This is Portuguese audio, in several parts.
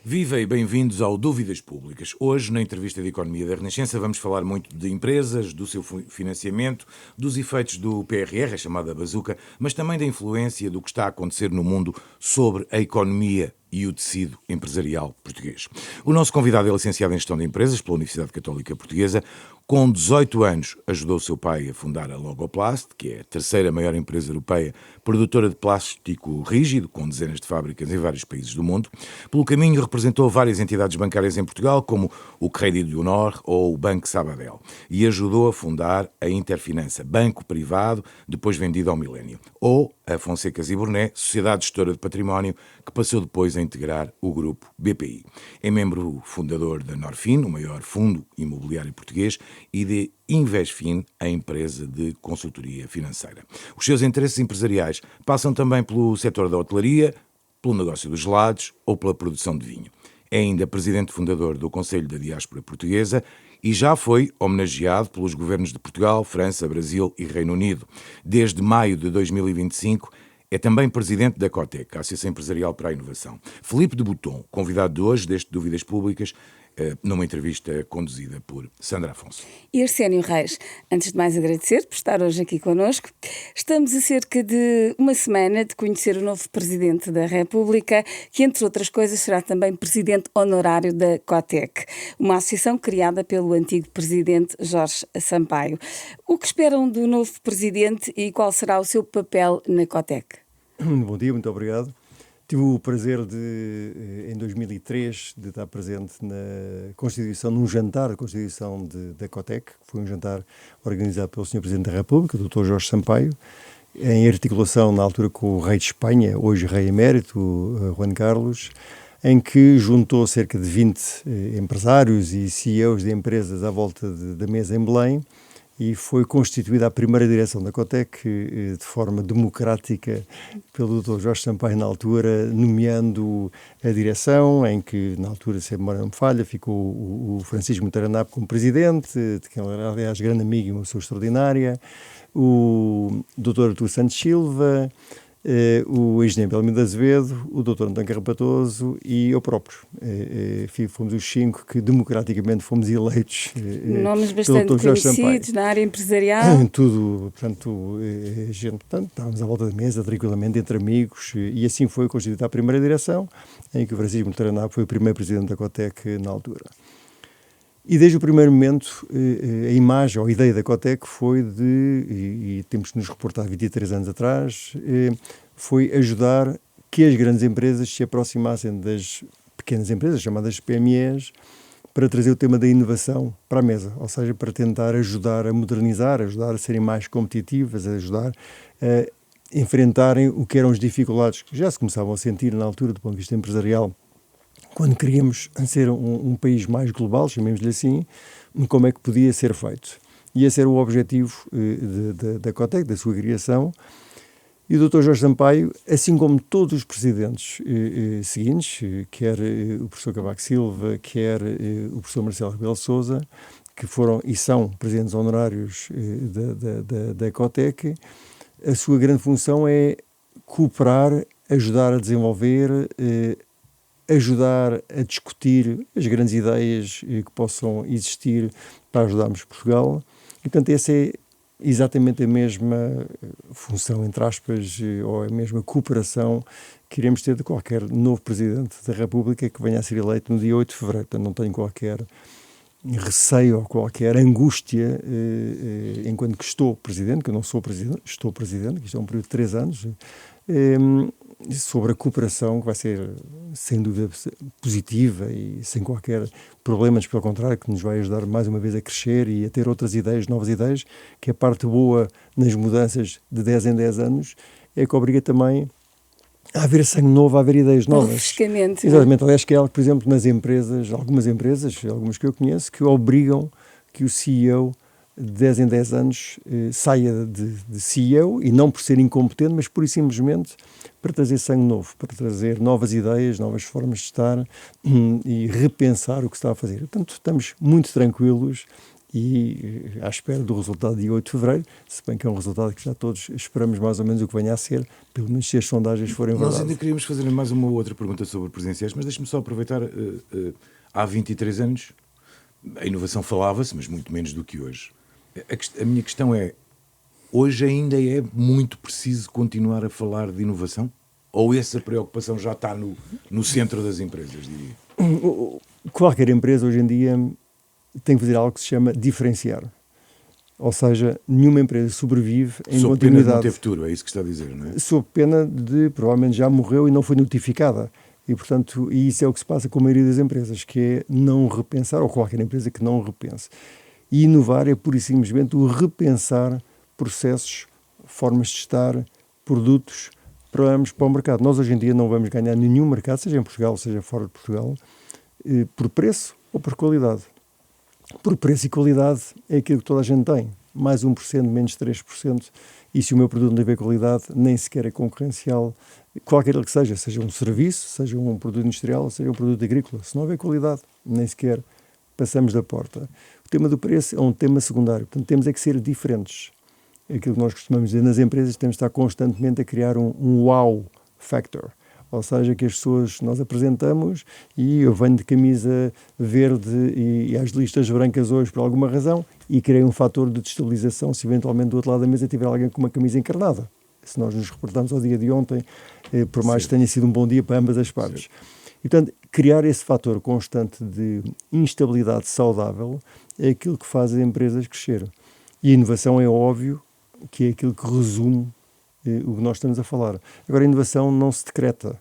Viva e bem-vindos ao Dúvidas Públicas. Hoje, na entrevista de Economia da Renascença, vamos falar muito de empresas, do seu financiamento, dos efeitos do PRR, a chamada bazuca, mas também da influência do que está a acontecer no mundo sobre a economia e o tecido empresarial português. O nosso convidado é licenciado em Gestão de Empresas pela Universidade Católica Portuguesa. Com 18 anos, ajudou o seu pai a fundar a Logoplast, que é a terceira maior empresa europeia produtora de plástico rígido, com dezenas de fábricas em vários países do mundo. Pelo caminho, representou várias entidades bancárias em Portugal, como o Crédito do Nord ou o Banco Sabadell, e ajudou a fundar a Interfinança, banco privado, depois vendido ao Milênio, ou a Fonseca e Burné, sociedade gestora de património, que passou depois a integrar o grupo BPI. É membro fundador da Norfin, o maior fundo imobiliário português, e de Invesfin, a empresa de consultoria financeira. Os seus interesses empresariais passam também pelo setor da hotelaria, pelo negócio dos gelados ou pela produção de vinho. É ainda presidente fundador do Conselho da Diáspora Portuguesa e já foi homenageado pelos governos de Portugal, França, Brasil e Reino Unido. Desde maio de 2025, é também presidente da COTEC, a Associação Empresarial para a Inovação. Filipe de Botton, convidado de hoje deste Dúvidas Públicas, numa entrevista conduzida por Sandra Afonso. E Arsénio Reis, antes de mais agradecer por estar hoje aqui connosco. Estamos a cerca de uma semana de conhecer o novo Presidente da República, que entre outras coisas será também Presidente honorário da COTEC, uma associação criada pelo antigo Presidente Jorge Sampaio. O que esperam do novo Presidente e qual será o seu papel na COTEC? Bom dia, muito obrigado. Tive o prazer em 2003, de estar presente na constituição, num jantar da constituição da COTEC, que foi um jantar organizado pelo Sr. Presidente da República, o Dr. Jorge Sampaio, em articulação na altura com o Rei de Espanha, hoje Rei Emérito, Juan Carlos, em que juntou cerca de 20 empresários e CEOs de empresas à volta da mesa em Belém, e foi constituída a primeira direção da COTEC de forma democrática pelo Dr. Jorge Sampaio na altura, nomeando a direção, em que na altura, se a memória não me falha, ficou o Francisco Monteiro Anapo como presidente, de quem era, aliás, grande amigo e uma pessoa extraordinária, o Dr. Artur Santos Silva, o engenheiro Belmiro de Azevedo, o Dr. António Carrapatoso e eu próprio. Fomos os 5 que democraticamente fomos eleitos. Nomes bastante conhecidos na área empresarial. Tudo, portanto, estávamos à volta da mesa, tranquilamente, entre amigos, e assim foi constituída a primeira direção, em que o Francisco Monteiro Anapo foi o primeiro presidente da COTEC na altura. E desde o primeiro momento, a imagem ou a ideia da COTEC foi e temos que nos reportar 23 anos atrás, foi ajudar que as grandes empresas se aproximassem das pequenas empresas, chamadas PMEs, para trazer o tema da inovação para a mesa, ou seja, para tentar ajudar a modernizar, ajudar a serem mais competitivas, ajudar a enfrentarem o que eram as dificuldades que já se começavam a sentir na altura do ponto de vista empresarial, quando queríamos ser um país mais global, chamemos-lhe assim, como é que podia ser feito. E esse era o objetivo da COTEC, da sua criação. E o Dr. Jorge Sampaio, assim como todos os presidentes seguintes, quer o professor Cavaco Silva, quer o professor Marcelo Rebelo de Sousa, que foram e são presidentes honorários da COTEC, a sua grande função é cooperar, ajudar a desenvolver, ajudar a discutir as grandes ideias que possam existir para ajudarmos Portugal. E, portanto, essa é exatamente a mesma função, entre aspas, ou a mesma cooperação que iremos ter de qualquer novo Presidente da República que venha a ser eleito no dia 8 de fevereiro. Portanto, não tenho qualquer receio ou qualquer angústia enquanto que estou Presidente, que eu não sou Presidente, estou Presidente, que isto é um período de 3 anos, sobre a cooperação, que vai ser sem dúvida positiva e sem qualquer problema, mas pelo contrário, que nos vai ajudar mais uma vez a crescer e a ter outras ideias, novas ideias, que a parte boa nas mudanças de 10 em 10 anos é que obriga também a haver sangue novo, a haver ideias novas. Refrescamento. Exatamente, aliás, que é algo, por exemplo, nas empresas, algumas que eu conheço, que obrigam que o CEO de 10 em 10 anos saia de CEO, e não por ser incompetente, mas pura e simplesmente para trazer sangue novo, para trazer novas ideias, novas formas de estar e repensar o que está a fazer. Portanto, estamos muito tranquilos e à espera do resultado de dia 8 de fevereiro, se bem que é um resultado que já todos esperamos mais ou menos o que venha a ser, pelo menos se as sondagens forem Nós verdade. ainda queríamos fazer mais uma outra pergunta sobre presidenciais, mas deixe-me só aproveitar. Há 23 anos a inovação falava-se, mas muito menos do que hoje. A minha questão é, hoje ainda é muito preciso continuar a falar de inovação? Ou essa preocupação já está no centro das empresas, diria? Qualquer empresa hoje em dia tem que fazer algo que se chama diferenciar. Ou seja, nenhuma empresa sobrevive em Sob pena de continuidade. não ter futuro, é isso que está a dizer, não é? Sob pena de, provavelmente, já morreu e não foi notificada. E, portanto, isso é o que se passa com a maioria das empresas, que é não repensar, ou qualquer empresa que não repense. E inovar é, pura e simplesmente, o repensar processos, formas de estar, produtos, para o mercado. Nós, hoje em dia, não vamos ganhar nenhum mercado, seja em Portugal, seja fora de Portugal, por preço ou por qualidade. Por preço e qualidade é aquilo que toda a gente tem. Mais 1%, menos 3%. E se o meu produto não tiver qualidade, nem sequer é concorrencial, qualquer que seja um serviço, seja um produto industrial, seja um produto agrícola. Se não houver qualidade, nem sequer passamos da porta. O tema do preço é um tema secundário. Portanto, temos é que ser diferentes. Aquilo que nós costumamos dizer nas empresas, temos de estar constantemente a criar um wow factor. Ou seja, que as pessoas nós apresentamos e eu venho de camisa verde e as listas brancas hoje por alguma razão e criei um fator de destabilização se eventualmente do outro lado da mesa tiver alguém com uma camisa encarnada. Se nós nos reportamos ao dia de ontem, por mais que tenha sido um bom dia para ambas as partes. E, portanto, criar esse fator constante de instabilidade saudável é aquilo que faz as empresas crescer. E a inovação é óbvio que é aquilo que resume o que nós estamos a falar. Agora, a inovação não se decreta.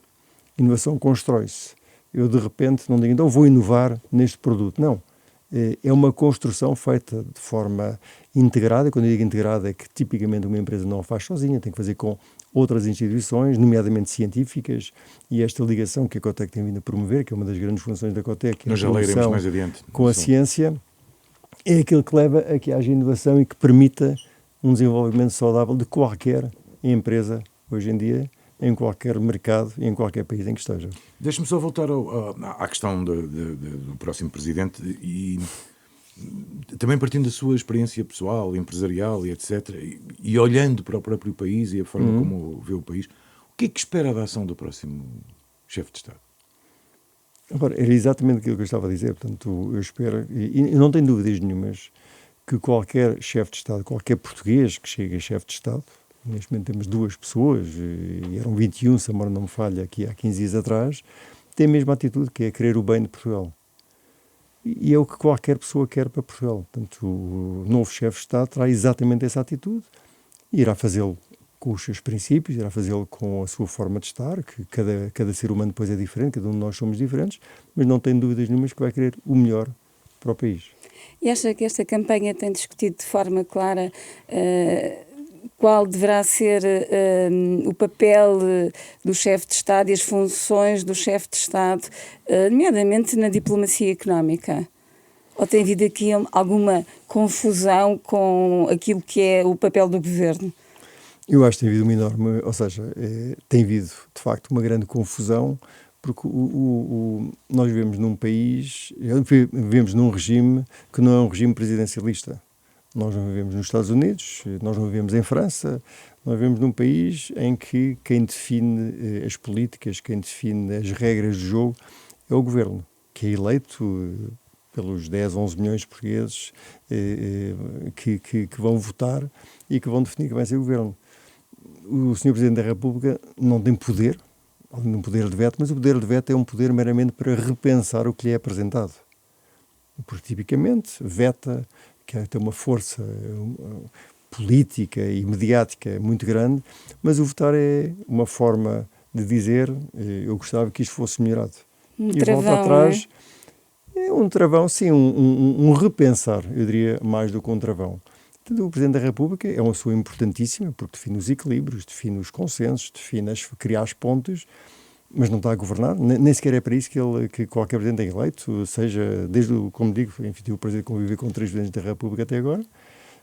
Inovação constrói-se. Eu, de repente, não digo, então vou inovar neste produto. Não. É uma construção feita de forma integrada. Quando eu digo integrada, é que tipicamente uma empresa não a faz sozinha, tem que fazer com outras instituições, nomeadamente científicas, e esta ligação que a Cotec tem vindo a promover, que é uma das grandes funções da Cotec, Nós já leremos mais adiante. Com a ciência, é aquilo que leva a que haja inovação e que permita um desenvolvimento saudável de qualquer empresa, hoje em dia, em qualquer mercado e em qualquer país em que esteja. Deixe-me só voltar à questão do próximo presidente e também partindo da sua experiência pessoal, empresarial e etc. E olhando para o próprio país e a forma como vê o país, o que é que espera da ação do próximo chefe de Estado? Agora, era exatamente aquilo que eu estava a dizer. Portanto, eu espero, e não tenho dúvidas nenhumas, que qualquer chefe de Estado, qualquer português que chegue a chefe de Estado, neste momento temos 2 pessoas, e eram 21, se a memória não me falha, aqui há 15 dias atrás, tem a mesma atitude, que é querer o bem de Portugal. E é o que qualquer pessoa quer para Portugal. Portanto, o novo chefe de Estado terá exatamente essa atitude e irá fazê-lo com os seus princípios, irá fazê-lo com a sua forma de estar, que cada ser humano depois é diferente, cada um de nós somos diferentes, mas não tenho dúvidas nenhumas que vai querer o melhor para o país. E acha que esta campanha tem discutido de forma clara qual deverá ser o papel do chefe de Estado e as funções do chefe de Estado, nomeadamente na diplomacia económica? Ou tem havido aqui alguma confusão com aquilo que é o papel do governo? Eu acho que tem havido uma enorme, ou seja, tem havido de facto uma grande confusão, porque nós vivemos num país, vivemos num regime que não é um regime presidencialista. Nós não vivemos nos Estados Unidos, nós não vivemos em França, nós vivemos num país em que quem define as políticas, quem define as regras do jogo é o governo, que é eleito pelos 10, 11 milhões de portugueses que vão votar e que vão definir quem vai ser o governo. O Sr. Presidente da República não tem poder, além de um poder de veto, mas o poder de veto é um poder meramente para repensar o que lhe é apresentado. Porque, tipicamente, veta, que tem uma força política e mediática muito grande, mas o votar é uma forma de dizer eu gostava que isto fosse melhorado. E volta atrás, é um travão, sim, um repensar, eu diria, mais do que um travão. O Presidente da República é uma pessoa importantíssima, porque define os equilíbrios, define os consensos, cria as pontes, mas não está a governar, nem sequer é para isso que qualquer Presidente é eleito, seja, como digo, enfim, tive o prazer de conviver com 3 Presidentes da República até agora,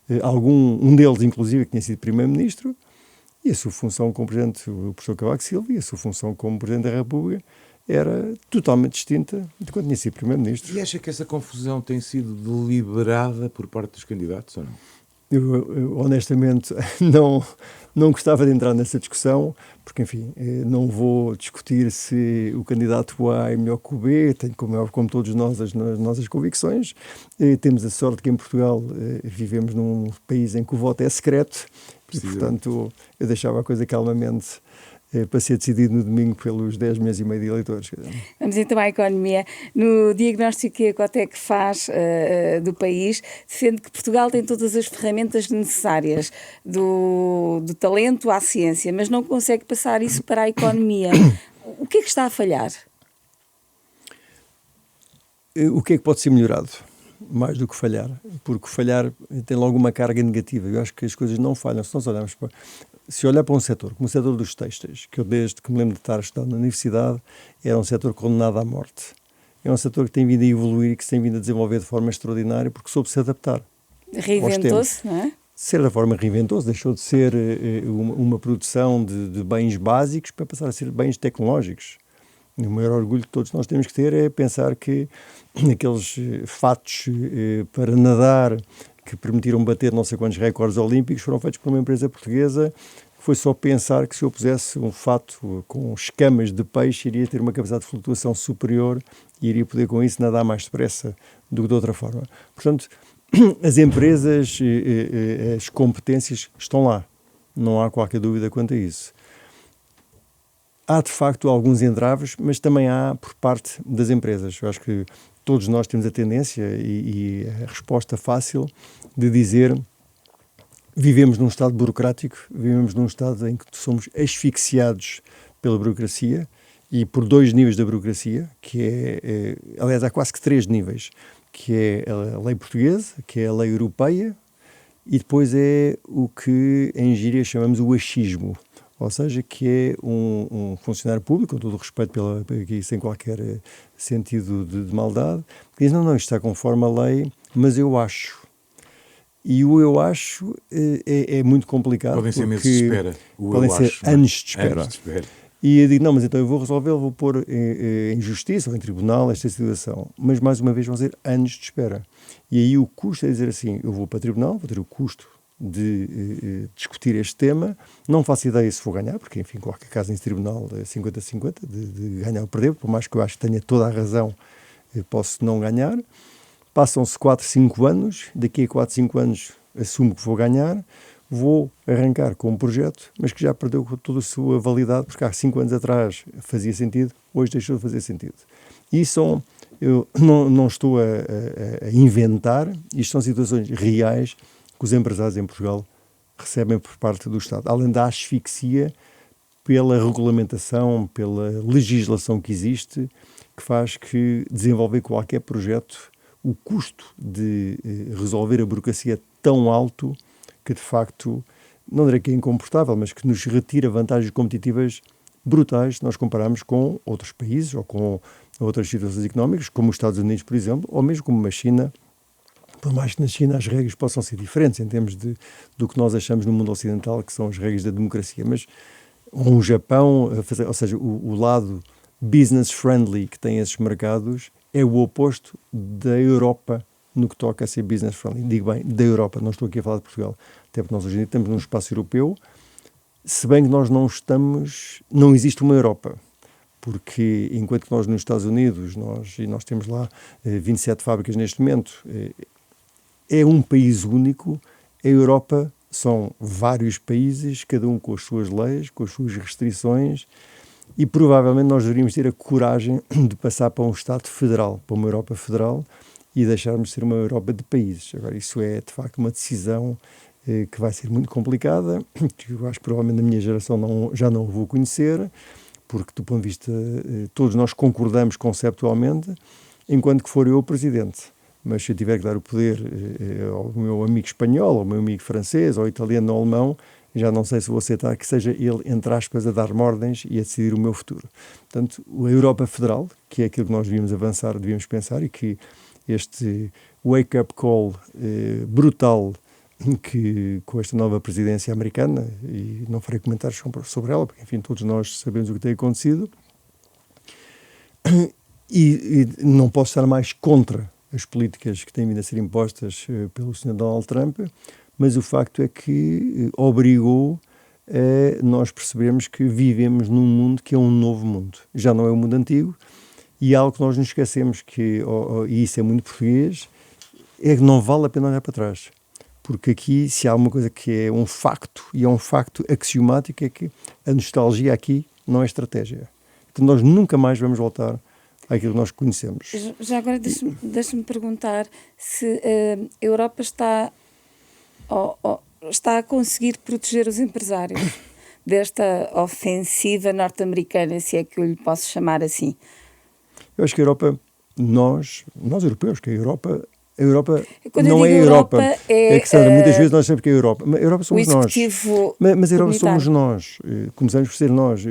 um deles, inclusive, que tinha sido Primeiro-Ministro, e a sua função como Presidente, o professor Cavaco Silva, e a sua função como Presidente da República, era totalmente distinta de quando tinha sido Primeiro-Ministro. E acha que essa confusão tem sido deliberada por parte dos candidatos ou não? Eu honestamente não gostava de entrar nessa discussão, porque, enfim, não vou discutir se o candidato A é melhor que o B, tenho, como todos nós, as nossas convicções. Temos a sorte que em Portugal vivemos num país em que o voto é secreto, e, portanto, eu deixava a coisa calmamente para ser decidido no domingo pelos 10 milhões e meio de eleitores. Vamos então à economia. No diagnóstico que a Ecotec faz do país, defende que Portugal tem todas as ferramentas necessárias, do talento à ciência, mas não consegue passar isso para a economia. O que é que está a falhar? O que é que pode ser melhorado? Mais do que falhar, porque falhar tem logo uma carga negativa. Eu acho que as coisas não falham. Se olhar para um setor, como o setor dos têxteis, que eu desde que me lembro de estar estudando na universidade, era um setor condenado à morte. É um setor que tem vindo a evoluir e que se tem vindo a desenvolver de forma extraordinária porque soube se adaptar. Reinventou-se, não é? De certa forma reinventou-se, deixou de ser uma produção de bens básicos para passar a ser bens tecnológicos. E o maior orgulho que todos nós temos que ter é pensar que aqueles fatos para nadar que permitiram bater não sei quantos recordes olímpicos foram feitos por uma empresa portuguesa. Foi só pensar que se eu pusesse um fato com escamas de peixe, iria ter uma capacidade de flutuação superior e iria poder com isso nadar mais depressa do que de outra forma. Portanto, as empresas, as competências estão lá. Não há qualquer dúvida quanto a isso. Há, de facto, alguns entraves, mas também há por parte das empresas. Eu acho que todos nós temos a tendência e a resposta fácil de dizer: vivemos num estado burocrático, vivemos num estado em que somos asfixiados pela burocracia e por dois níveis da burocracia, que aliás, há quase que três níveis, que é a lei portuguesa, que é a lei europeia, e depois é o que em gíria chamamos o achismo. Ou seja, que é um funcionário público, com todo o respeito aqui, sem qualquer sentido de maldade, que diz: não, isto está conforme a lei, mas eu acho. E o eu acho é muito complicado. Podem ser meses de espera. Podem ser anos de espera. E eu digo: não, mas então eu vou resolver, vou pôr em justiça ou em tribunal esta situação. Mas, mais uma vez, vão ser anos de espera. E aí o custo é dizer assim: eu vou para tribunal, vou ter o custo de discutir este tema, não faço ideia se vou ganhar, porque, enfim, qualquer caso em tribunal é 50-50, de ganhar ou perder, por mais que eu acho que tenha toda a razão, posso não ganhar. Passam-se 4, 5 anos, daqui a 4, 5 anos assumo que vou ganhar, vou arrancar com um projeto, mas que já perdeu toda a sua validade, porque há 5 anos atrás fazia sentido, hoje deixou de fazer sentido. E eu não estou a inventar, isto são situações reais que os empresários em Portugal recebem por parte do Estado, além da asfixia pela regulamentação, pela legislação que existe, que faz que desenvolver qualquer projeto, o custo de resolver a burocracia é tão alto que, de facto, não direi que é incomportável, mas que nos retira vantagens competitivas brutais se nós compararmos com outros países ou com outras situações económicas, como os Estados Unidos, por exemplo, ou mesmo como a China. Por mais que na China as regras possam ser diferentes em termos do que nós achamos no mundo ocidental, que são as regras da democracia, mas um Japão, ou seja, o lado business-friendly que tem esses mercados é o oposto da Europa no que toca a ser business-friendly. Digo bem, da Europa, não estou aqui a falar de Portugal, até porque nós hoje em dia estamos num espaço europeu, se bem que nós não existe uma Europa. Porque enquanto que nós nos Estados Unidos, nós temos lá 27 fábricas neste momento, é um país único. A Europa são vários países, cada um com as suas leis, com as suas restrições, e provavelmente nós deveríamos ter a coragem de passar para um Estado federal, para uma Europa federal, e deixarmos de ser uma Europa de países. Agora, isso é, de facto, uma decisão que vai ser muito complicada, que eu acho que provavelmente na minha geração já não vou conhecer, porque do ponto de vista, todos nós concordamos conceptualmente, enquanto que for eu o presidente. Mas se eu tiver que dar o poder ao meu amigo espanhol, ao meu amigo francês, ao italiano, ao alemão, já não sei se vou aceitar que seja ele, entre aspas, a dar-me ordens e a decidir o meu futuro. Portanto, a Europa Federal, que é aquilo que nós devíamos avançar, devíamos pensar, e que este wake-up call brutal que com esta nova presidência americana, e não farei comentários sobre ela, porque, enfim, todos nós sabemos o que tem acontecido, e não posso estar mais contra as políticas que têm vindo a ser impostas pelo Sr. Donald Trump, mas o facto é que obrigou a nós percebermos que vivemos num mundo que é um novo mundo. Já não é o mundo antigo, e algo que nós nos esquecemos, e isso é muito português, é que não vale a pena olhar para trás. Porque aqui, se há uma coisa que é um facto, e é um facto axiomático, é que a nostalgia aqui não é estratégia. Então nós nunca mais vamos voltar àquilo que nós conhecemos. Já agora deixa-me perguntar se a Europa está a conseguir proteger os empresários desta ofensiva norte-americana, se é que eu lhe posso chamar assim. Eu acho que a Europa, nós europeus, que a Europa Quando não é a Europa. É que, Sandra, muitas vezes nós sabemos que é a Europa. Mas a Europa somos nós. Mas a Europa somos nós. Começamos por ser nós.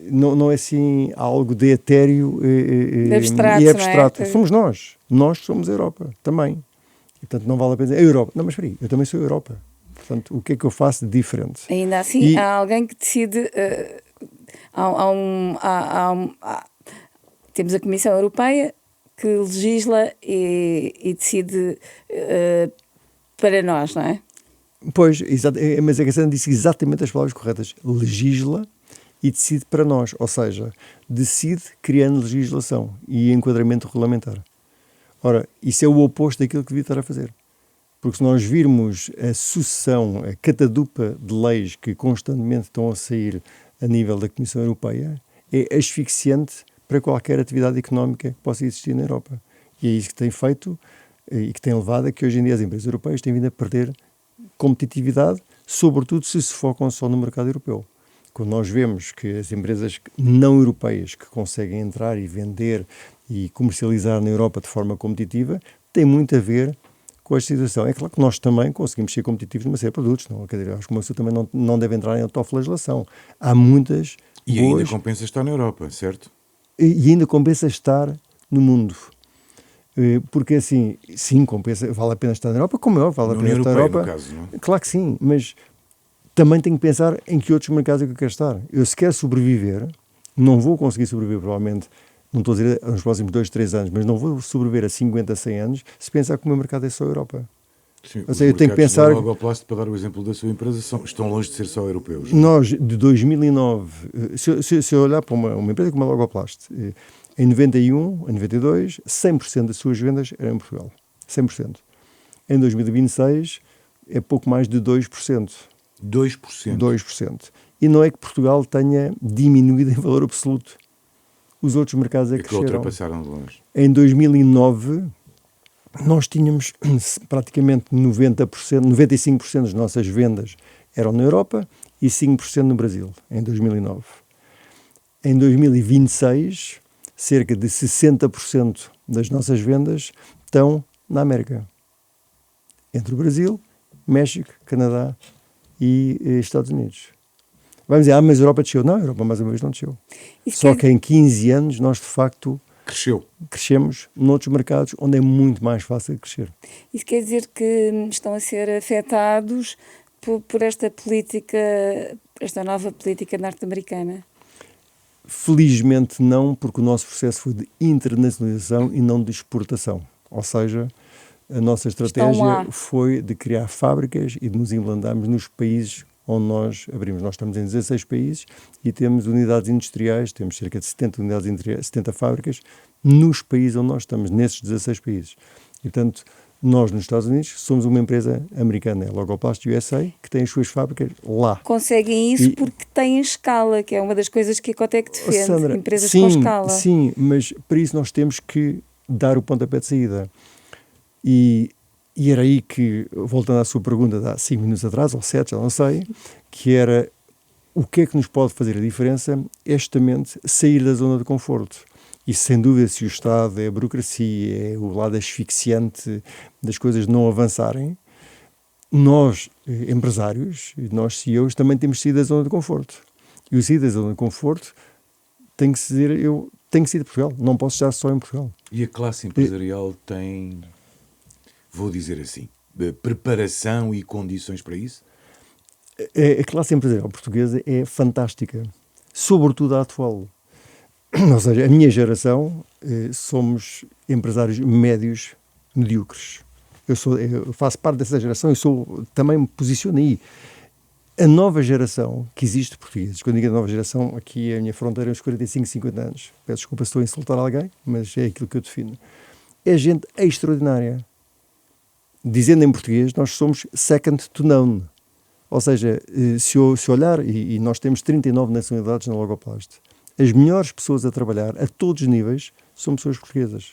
Não é assim algo de etéreo e abstrato. Não é? Somos nós. Nós somos a Europa também. E, portanto, não vale a pena dizer a Europa. Não, mas espera aí, eu também sou a Europa. Portanto, o que é que eu faço de diferente? Ainda assim, há alguém que decide... temos a Comissão Europeia que legisla e decide para nós, não é? Pois, mas a Cassandra disse exatamente as palavras corretas. Legisla e decide para nós. Ou seja, decide criando legislação e enquadramento regulamentar. Ora, isso é o oposto daquilo que devia estar a fazer. Porque se nós virmos a sucessão, a catadupa de leis que constantemente estão a sair a nível da Comissão Europeia, é asfixiante para qualquer atividade económica que possa existir na Europa. E é isso que tem feito e que tem levado a que hoje em dia as empresas europeias têm vindo a perder competitividade, sobretudo se focam só no mercado europeu. Quando nós vemos que as empresas não europeias que conseguem entrar e vender e comercializar na Europa de forma competitiva, tem muito a ver com esta situação. É claro que nós também conseguimos ser competitivos numa série de produtos. Não? Quer dizer, acho que uma pessoa também não deve entrar em autoflagelação. Há muitas E boas... ainda compensa estar na Europa, certo? E ainda compensa estar no mundo. Porque assim, sim, compensa, vale a pena estar na Europa, como é óbvio, vale a pena estar na Europa. No caso, não é? Claro que sim, mas também tenho que pensar em que outros mercados é que eu quero estar. Eu, se quero sobreviver, não vou conseguir sobreviver, provavelmente, não estou a dizer nos próximos 2, 3 anos, mas não vou sobreviver a 50, 100 anos se pensar que o meu mercado é só a Europa. Sim, ou seja, eu tenho que pensar... da Logoplast, para dar o exemplo da sua empresa, estão longe de ser só europeus. Nós, de 2009, se eu olhar para uma empresa como a Logoplast, em 91, em 92, 100% das suas vendas eram em Portugal. 100%. Em 2026, é pouco mais de 2%. 2%? 2%. E não é que Portugal tenha diminuído em valor absoluto. Os outros mercados é que cresceram. Ultrapassaram de longe. Em 2009, nós tínhamos praticamente 90%, 95% das nossas vendas eram na Europa e 5% no Brasil, em 2009. Em 2026, cerca de 60% das nossas vendas estão na América. Entre o Brasil, México, Canadá e Estados Unidos. Vamos dizer, mas a Europa desceu. Não, a Europa mais uma vez não desceu. Só que em 15 anos nós, de facto, crescemos noutros mercados onde é muito mais fácil de crescer. Isso quer dizer que estão a ser afetados por esta política, esta nova política norte-americana? Felizmente não, porque o nosso processo foi de internacionalização e não de exportação. Ou seja, a nossa estratégia foi de criar fábricas e de nos implantarmos nos países onde nós abrimos. Nós estamos em 16 países e temos unidades industriais, temos cerca de 70 unidades industriais, 70 fábricas nos países onde nós estamos, nesses 16 países. E, portanto, nós nos Estados Unidos somos uma empresa americana, a Logoplast USA, que tem as suas fábricas lá. Conseguem isso porque têm escala, que é uma das coisas que a Cotec defende, Sandra, empresas sim, com escala. Sim, mas para isso nós temos que dar o pontapé de saída. E era aí que, voltando à sua pergunta de há 5 minutos atrás, ou 7, já não sei, que era o que é que nos pode fazer a diferença é justamente sair da zona de conforto. E sem dúvida, se o Estado é a burocracia, é o lado asfixiante das coisas não avançarem, nós, empresários, nós CEOs, também temos saído da zona de conforto. E o sair da zona de conforto tem que ser, eu tenho que sair de Portugal, não posso estar só em Portugal. E a classe empresarial tem, vou dizer assim, de preparação e condições para isso? A classe empresarial portuguesa é fantástica, sobretudo a atual. Ou seja, a minha geração somos empresários médios medíocres. Eu faço parte dessa geração e também me posiciono aí. A nova geração que existe portugueses, quando digo a nova geração, aqui a minha fronteira é uns 45, 50 anos. Peço desculpa se estou a insultar alguém, mas é aquilo que eu defino. É gente extraordinária. Dizendo em português, nós somos second to none. Ou seja, se olhar, e nós temos 39 nacionalidades na Logoplast, as melhores pessoas a trabalhar a todos os níveis são pessoas portuguesas.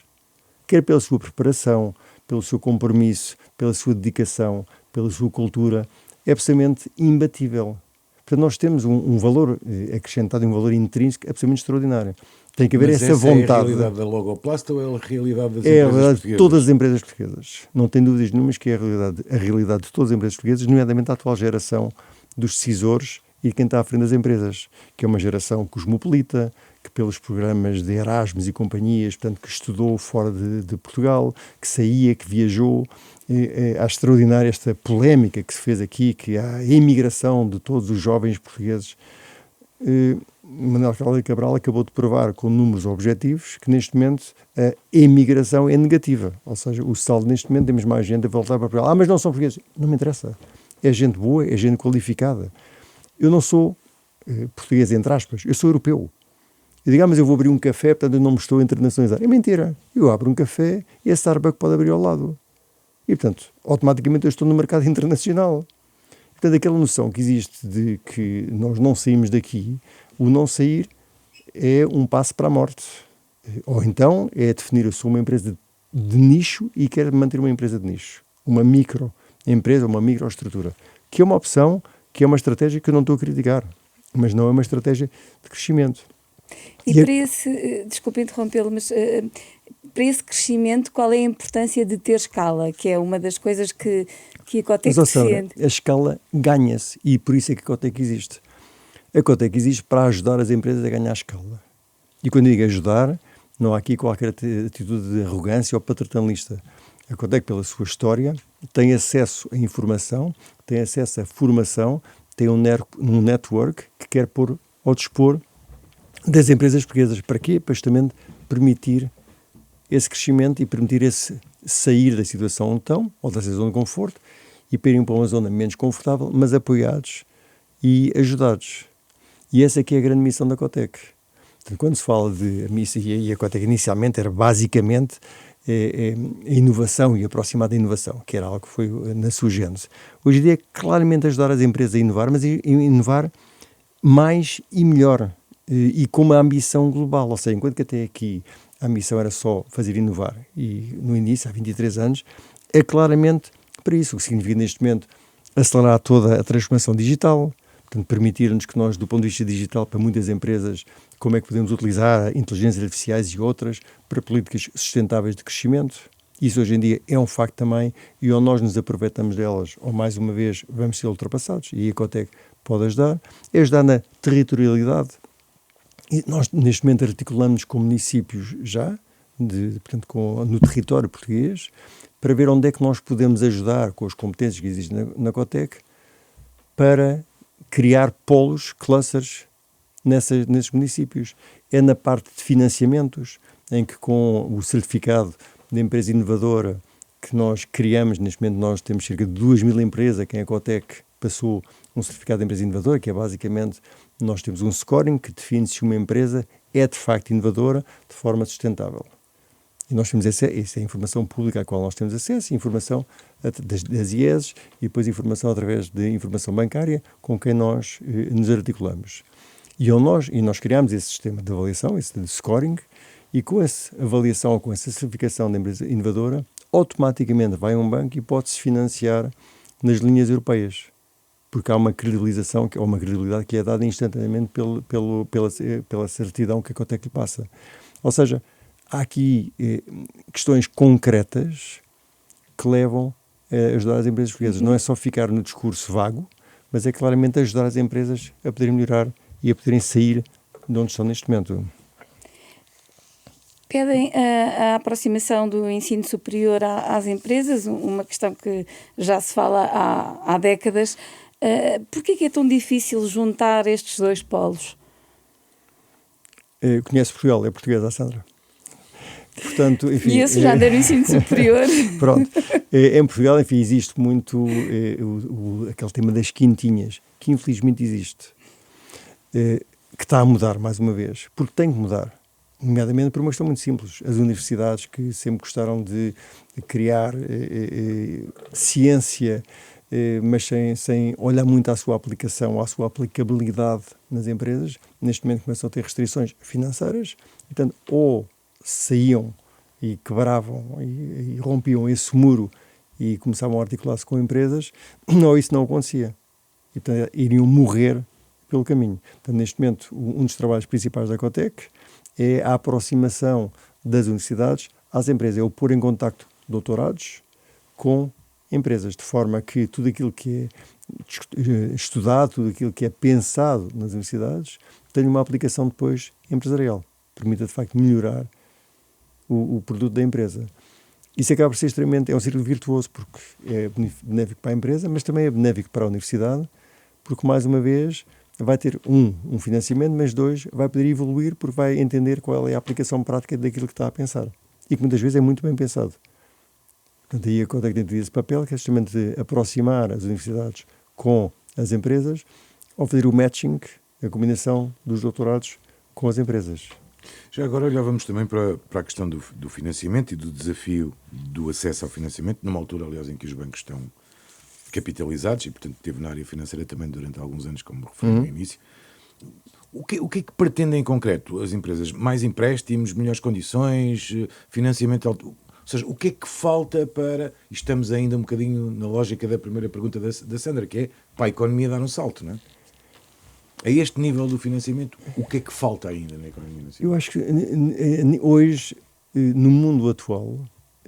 Quer pela sua preparação, pelo seu compromisso, pela sua dedicação, pela sua cultura, é absolutamente imbatível. Portanto, nós temos um valor acrescentado, um valor intrínseco absolutamente extraordinário. Tem que haver essa vontade. É a realidade da Logoplast ou é a realidade das empresas portuguesas? É a realidade de todas as empresas portuguesas. Não tem dúvidas nenhumas que é a realidade de todas as empresas portuguesas, nomeadamente a atual geração dos decisores e de quem está à frente das empresas, que é uma geração cosmopolita, que pelos programas de Erasmus e companhias, portanto, que estudou fora de Portugal, que saía, que viajou. Há extraordinária esta polémica que se fez aqui, que há a imigração de todos os jovens portugueses. Manuel Cabral acabou de provar com números objetivos que neste momento a emigração é negativa, ou seja, o saldo neste momento temos mais gente a voltar para Portugal. Mas não são portugueses. Não me interessa. É gente boa, é gente qualificada. Eu não sou português, entre aspas, eu sou europeu. Eu digo, mas eu vou abrir um café, portanto eu não me estou a internacionalizar. É mentira. Eu abro um café e a Starbucks pode abrir ao lado. E, portanto, automaticamente eu estou no mercado internacional. Portanto, aquela noção que existe de que nós não saímos daqui, o não sair é um passo para a morte. Ou então é definir, eu sou uma empresa de nicho e quero manter uma empresa de nicho. Uma microempresa, uma microestrutura. Que é uma opção, que é uma estratégia que eu não estou a criticar. Mas não é uma estratégia de crescimento. E para esse, desculpe interrompê-lo, mas para esse crescimento, qual é a importância de ter escala? Que é uma das coisas que a Cotec defende. A escala ganha-se e por isso é que a Cotec existe. A Cotec existe para ajudar as empresas a ganhar escala. E quando digo ajudar, não há aqui qualquer atitude de arrogância ou paternalista. A Cotec, pela sua história, tem acesso a informação, tem acesso a formação, tem um network que quer pôr ao dispor das empresas portuguesas. Para quê? Para justamente permitir esse crescimento e permitir esse sair da situação onde estão, ou da zona de conforto, e para irem para uma zona menos confortável, mas apoiados e ajudados. E essa aqui é a grande missão da Cotec. Portanto, quando se fala de missão, e a Cotec inicialmente era basicamente a inovação e aproximar da inovação, que era algo que foi na sua gênese. Hoje em dia é claramente ajudar as empresas a inovar, mas a inovar mais e melhor, e com uma ambição global. Ou seja, enquanto que até aqui a ambição era só fazer inovar, e no início, há 23 anos, é claramente para isso, o que significa neste momento acelerar toda a transformação digital, portanto, permitir-nos que nós, do ponto de vista digital, para muitas empresas, como é que podemos utilizar inteligências artificiais e outras para políticas sustentáveis de crescimento. Isso hoje em dia é um facto também, e ou nós nos aproveitamos delas, ou mais uma vez vamos ser ultrapassados, e a Cotec pode ajudar, é ajudar na territorialidade. E nós, neste momento, articulamos com municípios já, portanto, no território português, para ver onde é que nós podemos ajudar com as competências que existem na Cotec para criar polos, clusters nesses municípios. É na parte de financiamentos, em que com o certificado de empresa inovadora que nós criamos, neste momento nós temos cerca de 2.000 empresas a quem a Cotec passou um certificado de empresa inovadora, que é basicamente, nós temos um scoring que define se uma empresa é de facto inovadora de forma sustentável. E nós temos essa é a informação pública à qual nós temos acesso, informação das IESs e depois informação através de informação bancária com quem nós nos articulamos. E nós criamos esse sistema de avaliação, esse de scoring, e com essa avaliação, com essa certificação de empresa inovadora, automaticamente vai a um banco e pode-se financiar nas linhas europeias. Porque há uma credibilização, ou uma credibilidade que é dada instantaneamente pela certidão que a Cotec lhe passa. Ou seja, há aqui questões concretas que levam a ajudar as empresas portuguesas. Não é só ficar no discurso vago, mas é claramente ajudar as empresas a poderem melhorar e a poderem sair de onde estão neste momento. Pedem a aproximação do ensino superior às empresas, uma questão que já se fala há décadas. Por que é tão difícil juntar estes dois polos? Conhece Portugal, é portuguesa, a Sandra. Portanto, enfim, e esse já der o ensino superior. Pronto. Em Portugal, enfim, existe muito aquele tema das quintinhas, que infelizmente existe, que está a mudar mais uma vez, porque tem que mudar, nomeadamente por uma questão muito simples. As universidades que sempre gostaram de criar ciência, mas sem olhar muito à sua aplicação, à sua aplicabilidade nas empresas, neste momento começam a ter restrições financeiras, portanto, ou saíam e quebravam e rompiam esse muro e começavam a articular-se com empresas, ou isso não acontecia. E, portanto, iriam morrer pelo caminho. Portanto, neste momento, um dos trabalhos principais da Cotec é a aproximação das universidades às empresas, é o pôr em contacto doutorados com empresas, de forma que tudo aquilo que é estudado, tudo aquilo que é pensado nas universidades, tenha uma aplicação depois empresarial, permita de facto melhorar o produto da empresa. Isso acaba por ser extremamente, é um círculo virtuoso, porque é benéfico para a empresa, mas também é benéfico para a universidade, porque mais uma vez vai ter um financiamento, mas dois, vai poder evoluir porque vai entender qual é a aplicação prática daquilo que está a pensar. E que muitas vezes é muito bem pensado. Portanto, aí a Cotec tem esse papel, que é justamente de aproximar as universidades com as empresas, ao fazer o matching, a combinação dos doutorados com as empresas. Já agora olhávamos também para a questão do financiamento e do desafio do acesso ao financiamento, numa altura, aliás, em que os bancos estão capitalizados e, portanto, esteve na área financeira também durante alguns anos, como referi no início. O que é que pretendem em concreto as empresas? Mais empréstimos, melhores condições, financiamento alto? Ou seja, o que é que falta para... Estamos ainda um bocadinho na lógica da primeira pergunta da Sandra, que é para a economia dar um salto, não é? A este nível do financiamento, o que é que falta ainda na economia nacional? Eu acho que hoje, no mundo atual,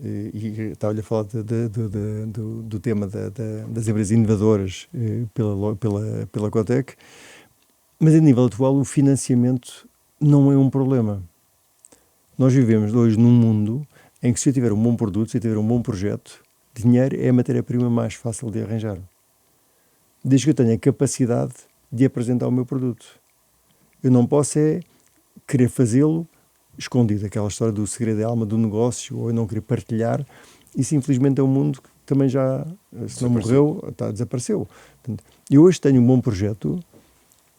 e estava-lhe a falar do tema das empresas inovadoras pela Cotec, mas a nível atual o financiamento não é um problema. Nós vivemos hoje num mundo em que, se eu tiver um bom produto, se eu tiver um bom projeto, dinheiro é a matéria-prima mais fácil de arranjar. Desde que eu tenha capacidade de apresentar o meu produto. Eu não posso querer fazê-lo escondido, aquela história do segredo da alma do negócio, ou eu não querer partilhar. Isso, infelizmente, é um mundo que também já, se não morreu, desapareceu. Portanto, eu hoje tenho um bom projeto,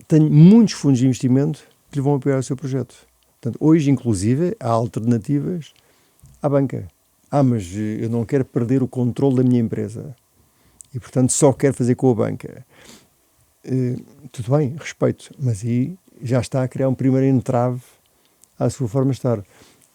tenho muitos fundos de investimento que lhe vão apoiar o seu projeto. Portanto, hoje, inclusive, há alternativas à banca. Mas eu não quero perder o controle da minha empresa e, portanto, só quero fazer com a banca. Tudo bem, respeito, mas aí já está a criar um primeiro entrave à sua forma de estar.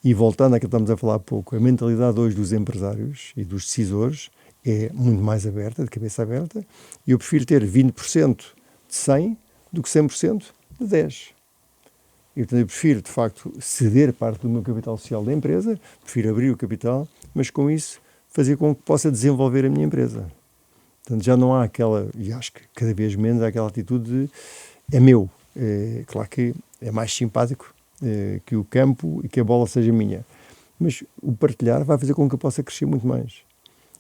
E voltando àquilo que estamos a falar há pouco, a mentalidade hoje dos empresários e dos decisores é muito mais aberta, de cabeça aberta, e eu prefiro ter 20% de 100 do que 100% de 10. E, portanto, eu prefiro, de facto, ceder parte do meu capital social da empresa, prefiro abrir o capital, mas com isso fazer com que possa desenvolver a minha empresa. Portanto, já não há aquela, e acho que cada vez menos há aquela atitude de é meu. Claro que é mais simpático que o campo e que a bola seja minha. Mas o partilhar vai fazer com que eu possa crescer muito mais.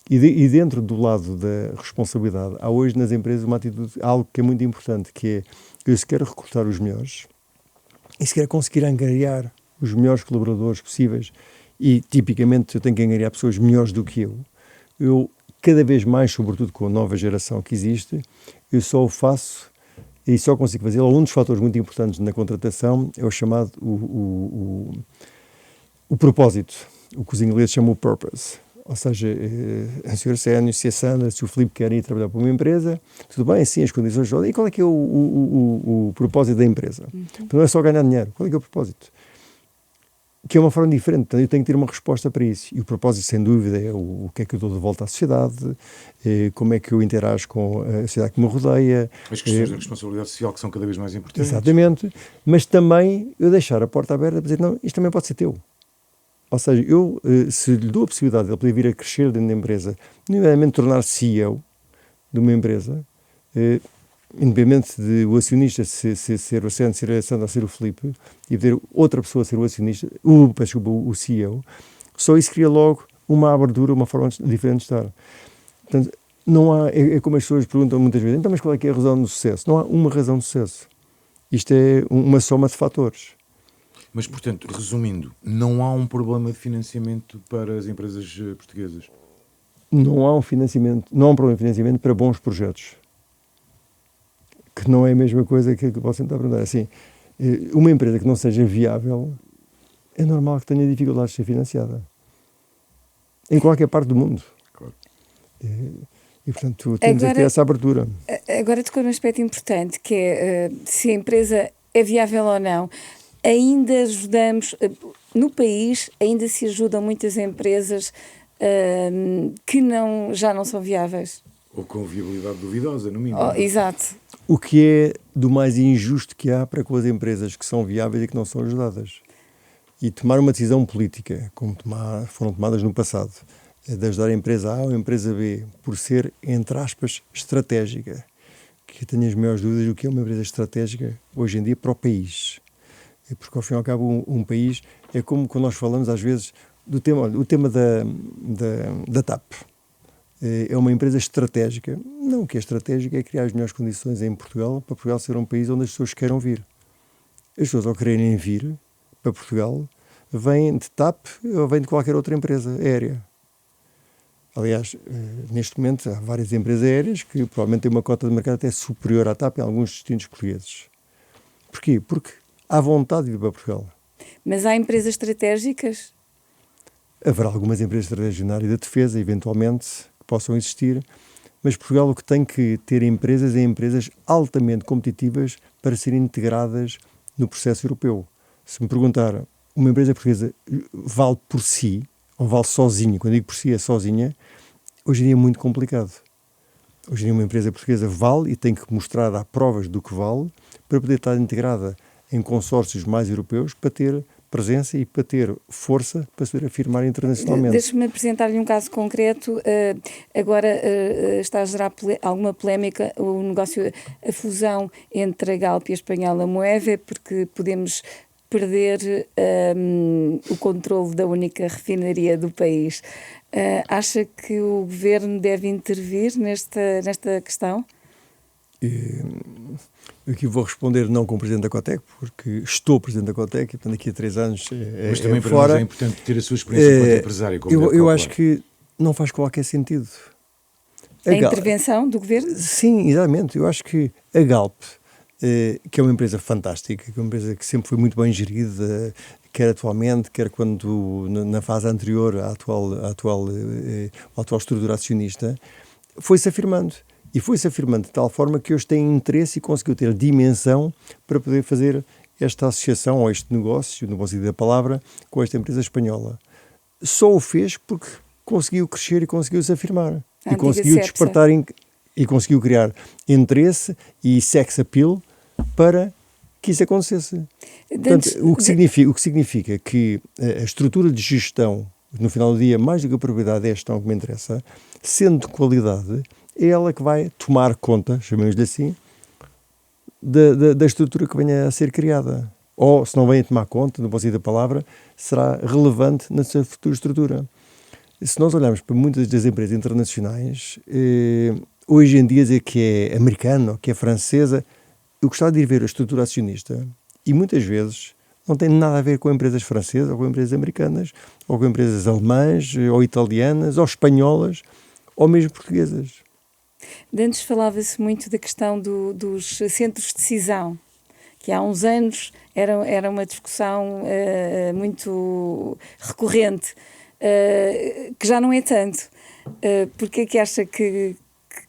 E dentro do lado da responsabilidade, há hoje nas empresas uma atitude, algo que é muito importante, que é, eu se quero recrutar os melhores, e se quero conseguir angariar os melhores colaboradores possíveis, e tipicamente eu tenho que angariar pessoas melhores do que eu cada vez mais, sobretudo com a nova geração que existe, eu só o faço e só consigo fazê-lo. Um dos fatores muito importantes na contratação é o chamado o propósito, o que os ingleses chamam o purpose. Ou seja, a senhora Sénio, se a Sandra, se o Filipe querem ir trabalhar para uma empresa, tudo bem, sim, as condições... E qual é que é o propósito da empresa? Não é só ganhar dinheiro. Qual é que é o propósito? Que é uma forma diferente, então eu tenho que ter uma resposta para isso. E o propósito, sem dúvida, é o que é que eu dou de volta à sociedade, como é que eu interajo com a sociedade que me rodeia. As questões da responsabilidade social que são cada vez mais importantes. Exatamente, mas também eu deixar a porta aberta para dizer, não, isto também pode ser teu. Ou seja, eu, se lhe dou a possibilidade de ele poder vir a crescer dentro da empresa, nomeadamente tornar-se CEO de uma empresa, independente de o acionista ser o Sandro, ser o Filipe, e ter outra pessoa a ser o acionista, o CEO, só isso cria logo uma abertura, uma forma diferente de estar. Portanto, não há, é como as pessoas perguntam muitas vezes, então, mas qual é que é a razão do sucesso? Não há uma razão de sucesso. Isto é uma soma de fatores. Mas, portanto, resumindo, não há um problema de financiamento para as empresas portuguesas? Não há um problema de financiamento para bons projetos. Que não é a mesma coisa que posso tentar perguntar. Assim, uma empresa que não seja viável, é normal que tenha dificuldades de ser financiada. Em qualquer parte do mundo. Claro. E, portanto, temos que ter essa abertura. Agora tocou num aspecto importante, que é se a empresa é viável ou não. Ainda ajudamos, no país, ainda se ajudam muitas empresas que já não são viáveis. Ou com viabilidade duvidosa, no mínimo. Exato. O que é do mais injusto que há para com as empresas que são viáveis e que não são ajudadas. E tomar uma decisão política, como foram tomadas no passado, de ajudar a empresa A ou a empresa B, por ser, entre aspas, estratégica, que eu tenho as maiores dúvidas do que é uma empresa estratégica hoje em dia para o país. Porque, ao fim e ao cabo, um país é como quando nós falamos, às vezes, do tema, olha, o tema da TAP. É uma empresa estratégica. Não, o que é estratégico é criar as melhores condições em Portugal, para Portugal ser um país onde as pessoas queiram vir. As pessoas, ao quererem vir para Portugal, vêm de TAP ou vêm de qualquer outra empresa aérea. Aliás, neste momento, há várias empresas aéreas que provavelmente têm uma cota de mercado até superior à TAP em alguns destinos portugueses. Porquê? Porque há vontade de vir para Portugal. Mas há empresas estratégicas? Haverá algumas empresas estratégicas na área da defesa, eventualmente, que possam existir, mas Portugal o que tem que ter empresas é empresas altamente competitivas para serem integradas no processo europeu. Se me perguntar, uma empresa portuguesa vale por si, ou vale sozinha, quando digo por si é sozinha, hoje em dia é muito complicado. Hoje em dia uma empresa portuguesa vale e tem que mostrar, dar provas do que vale, para poder estar integrada em consórcios mais europeus, para ter presença e para ter força para se poder afirmar internacionalmente. Deixe-me apresentar-lhe um caso concreto. Agora está a gerar alguma polémica o negócio, a fusão entre a Galp e a espanhola Moeve, porque podemos perder o controle da única refinaria do país. Acha que o governo deve intervir nesta questão? Eu aqui vou responder não como Presidente da Cotec, porque estou Presidente da Cotec e, portanto, daqui a 3 anos Mas também para fora. nós é importante ter a sua experiência enquanto empresário. Eu acho que não faz qualquer sentido. A intervenção do governo? Sim, exatamente. Eu acho que a Galp, que é uma empresa fantástica, que é uma empresa que sempre foi muito bem gerida, quer atualmente, quer quando na fase anterior à atual estrutura acionista, foi-se afirmando. E foi-se afirmando de tal forma que hoje tem interesse e conseguiu ter dimensão para poder fazer esta associação ou este negócio, no bom sentido da palavra, com esta empresa espanhola. Só o fez porque conseguiu crescer e conseguiu-se afirmar. E conseguiu despertar e conseguiu criar interesse e sex appeal para que isso acontecesse. Portanto, o que significa que a estrutura de gestão, no final do dia, mais do que a propriedade é a gestão que me interessa, sendo de qualidade, é ela que vai tomar conta, chamemos-lhe assim, da estrutura que venha a ser criada. Ou, se não vem a tomar conta, no bom sentido da palavra, será relevante na sua futura estrutura. Se nós olharmos para muitas das empresas internacionais, hoje em dia dizer que é americana ou que é francesa, eu gostava de ir ver a estrutura acionista e muitas vezes não tem nada a ver com empresas francesas ou com empresas americanas ou com empresas alemãs ou italianas ou espanholas ou mesmo portuguesas. De antes falava-se muito da questão dos centros de decisão, que há uns anos era uma discussão muito recorrente, que já não é tanto. Porquê é que acha que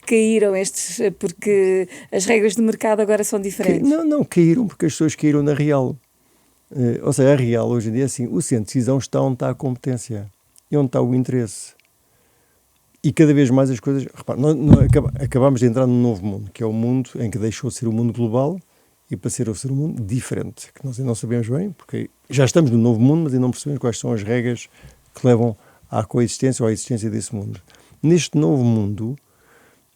caíram estes? Porque as regras do mercado agora são diferentes. Não caíram porque as pessoas caíram na real. Ou seja, a real hoje em dia é assim, o centro de decisão está onde está a competência e onde está o interesse. E cada vez mais as coisas... Repare, nós acabamos de entrar num novo mundo, que é o mundo em que deixou de ser o mundo global e para ser um mundo diferente, que nós ainda não sabemos bem, porque já estamos no novo mundo, mas ainda não percebemos quais são as regras que levam à coexistência ou à existência desse mundo. Neste novo mundo,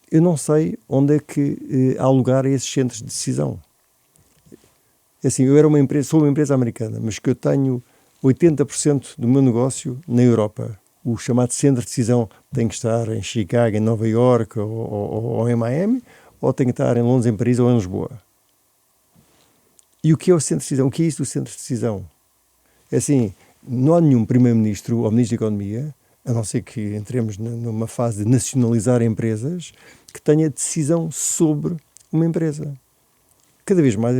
eu não sei onde é que há lugar a esses centros de decisão. É assim, sou uma empresa americana, mas que eu tenho 80% do meu negócio na Europa. O chamado centro de decisão tem que estar em Chicago, em Nova Iorque ou em Miami, ou tem que estar em Londres, em Paris ou em Lisboa. E o que é o centro de decisão? O que é isso do centro de decisão? É assim, não há nenhum primeiro-ministro ou ministro da Economia, a não ser que entremos numa fase de nacionalizar empresas, que tenha decisão sobre uma empresa. Cada vez mais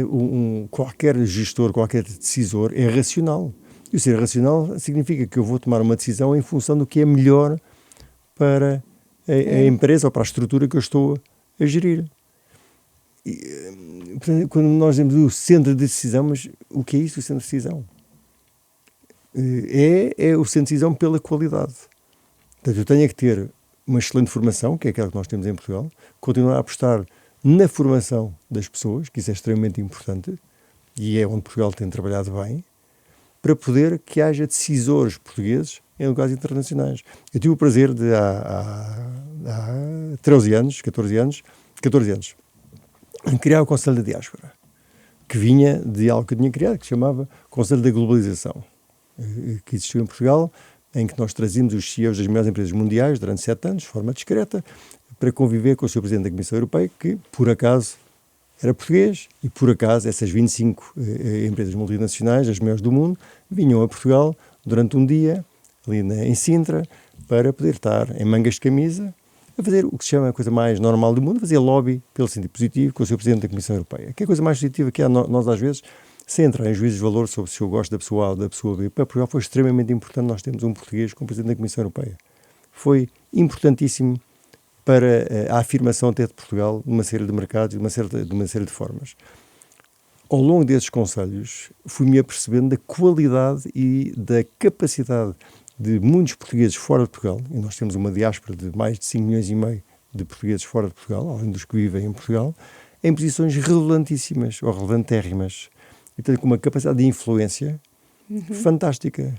qualquer gestor, qualquer decisor é racional. E o ser racional significa que eu vou tomar uma decisão em função do que é melhor para a empresa ou para a estrutura que eu estou a gerir. E, portanto, quando nós dizemos o centro de decisão, mas o que é isso, o centro de decisão? É o centro de decisão pela qualidade. Portanto, eu tenho que ter uma excelente formação, que é aquela que nós temos em Portugal, continuar a apostar na formação das pessoas, que isso é extremamente importante, e é onde Portugal tem trabalhado bem, para poder que haja decisores portugueses em lugares internacionais. Eu tive o prazer de, há 13 anos, 14 anos, criar o Conselho da Diáspora, que vinha de algo que eu tinha criado, que se chamava Conselho da Globalização, que existiu em Portugal, em que nós trazíamos os CEOs das melhores empresas mundiais durante 7 anos, de forma discreta, para conviver com o Sr. Presidente da Comissão Europeia, que, por acaso, era português, e por acaso essas 25 empresas multinacionais, as maiores do mundo, vinham a Portugal durante um dia, ali em Sintra, para poder estar em mangas de camisa, a fazer o que se chama a coisa mais normal do mundo, fazer lobby pelo sentido positivo com o Sr. Presidente da Comissão Europeia. Que é a coisa mais positiva que há nós, às vezes, sem entrar em juízos de valor sobre se eu gosto da pessoa A ou da pessoa B. Para Portugal foi extremamente importante nós termos um português como Presidente da Comissão Europeia. Foi importantíssimo para a afirmação até de Portugal numa série de mercados e de uma série de formas. Ao longo desses conselhos, fui-me apercebendo da qualidade e da capacidade de muitos portugueses fora de Portugal, e nós temos uma diáspora de mais de 5 milhões e meio de portugueses fora de Portugal, além dos que vivem em Portugal, em posições relevantíssimas ou relevantérrimas, e portanto com uma capacidade de influência fantástica.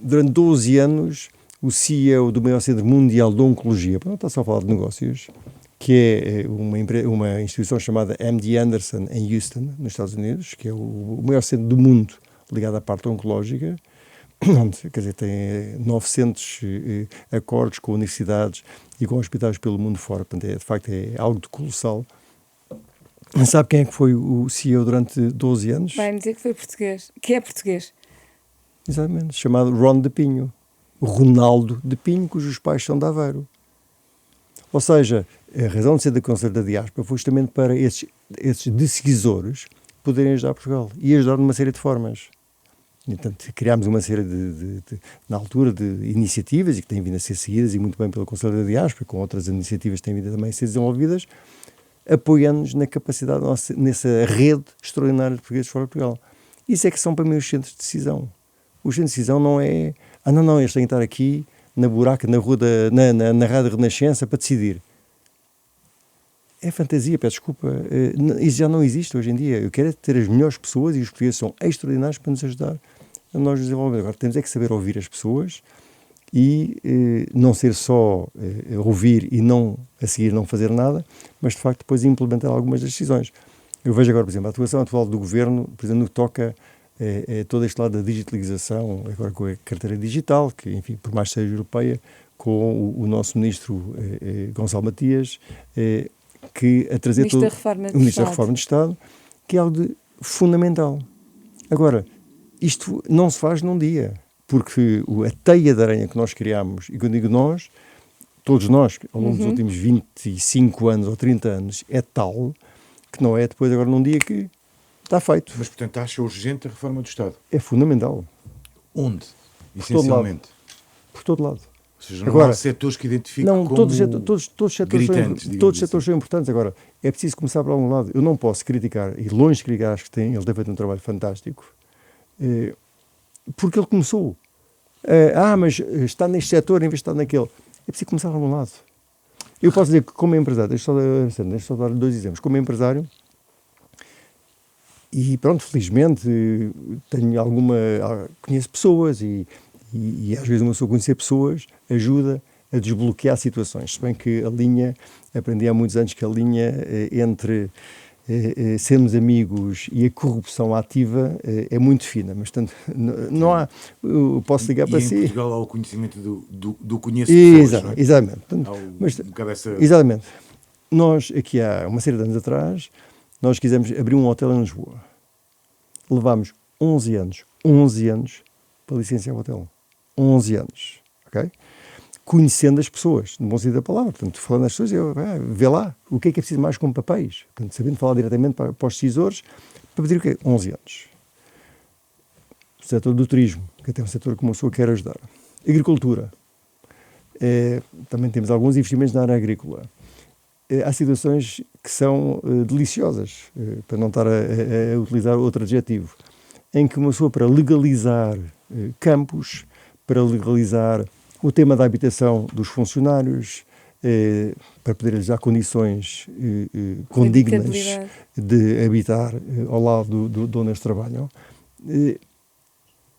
Durante 12 anos, o CEO do maior centro mundial de oncologia, para não estar só a falar de negócios, que é uma instituição chamada MD Anderson em Houston, nos Estados Unidos, que é o maior centro do mundo ligado à parte oncológica, onde, quer dizer, tem 900 acordos com universidades e com hospitais pelo mundo fora. Portanto, de facto, é algo de colossal. Sabe quem é que foi o CEO durante 12 anos? Vai-me dizer que foi português. Que é português. Exatamente, chamado Ron de Pinho. Ronaldo de Pinho, cujos pais são de Aveiro. Ou seja, a razão de ser da Conselho da Diáspora foi justamente para esses decisores poderem ajudar Portugal. E ajudar de uma série de formas. E, portanto, criámos uma série na altura, de iniciativas, e que têm vindo a ser seguidas, e muito bem pelo Conselho da Diáspora, com outras iniciativas que têm vindo também a ser desenvolvidas, apoiando-nos na capacidade nossa, nessa rede extraordinária de portugueses fora de Portugal. Isso é que são para mim os centros de decisão. O centro de decisão não é, não, eles têm que estar aqui, na buraca, na rua, na Rádio Renascença, para decidir. É fantasia, peço desculpa. Isso já não existe hoje em dia. Eu quero é ter as melhores pessoas, e os portugueses são extraordinários para nos ajudar a nós desenvolver. Agora, temos é que saber ouvir as pessoas e não ser só ouvir e não, a seguir, não fazer nada, mas, de facto, depois implementar algumas das decisões. Eu vejo agora, por exemplo, a atuação atual do Governo, por exemplo, no que toca todo este lado da digitalização, agora com a carteira digital, que, enfim, por mais seja europeia, com o nosso Ministro Gonçalo Matias, que a trazer Ministro todo o Ministro da Reforma do Estado, que é algo de fundamental. Agora, isto não se faz num dia, porque a teia de aranha que nós criámos, e quando digo nós, todos nós, ao longo dos últimos 25 anos ou 30 anos, é tal que não é depois agora num dia que está feito. Mas, portanto, acha urgente a reforma do Estado? É fundamental. Onde? Essencialmente? Por todo lado. Ou seja, não há setores que identificam como todos os setores gritantes, são importantes. Agora, é preciso começar por algum lado. Eu não posso criticar, e longe de criticar, acho que ele tem feito um trabalho fantástico, porque ele começou. Mas está neste setor em vez de estar naquele. É preciso começar por algum lado. Eu posso dizer que, como empresário, deixa eu só dar 2 exemplos. Como empresário, e pronto, felizmente, conheço pessoas e às vezes uma pessoa conhecer pessoas ajuda a desbloquear situações. Se bem que aprendi há muitos anos que a linha entre sermos amigos e a corrupção ativa é muito fina, mas portanto, não há, eu posso ligar para si. Em Portugal há o conhecimento do conheço pessoas, não é? Exatamente. Portanto, exatamente. Nós, aqui há uma série de anos atrás, nós quisemos abrir um hotel em Lisboa. levámos 11 anos para licenciar o hotel. 11 anos, ok? Conhecendo as pessoas, no bom sentido da palavra. Portanto, falando às pessoas, vê lá o que é preciso mais com papéis. Portanto, sabendo falar diretamente para os decisores, para pedir o quê? 11 anos. O setor do turismo, que até é um setor que uma pessoa quer ajudar. Agricultura. Também temos alguns investimentos na área agrícola. Há situações que são deliciosas, para não estar a utilizar outro adjetivo, em que uma pessoa, para legalizar campos, para legalizar o tema da habitação dos funcionários, para poder-lhes dar condições condignas de habitar ao lado de onde eles trabalham.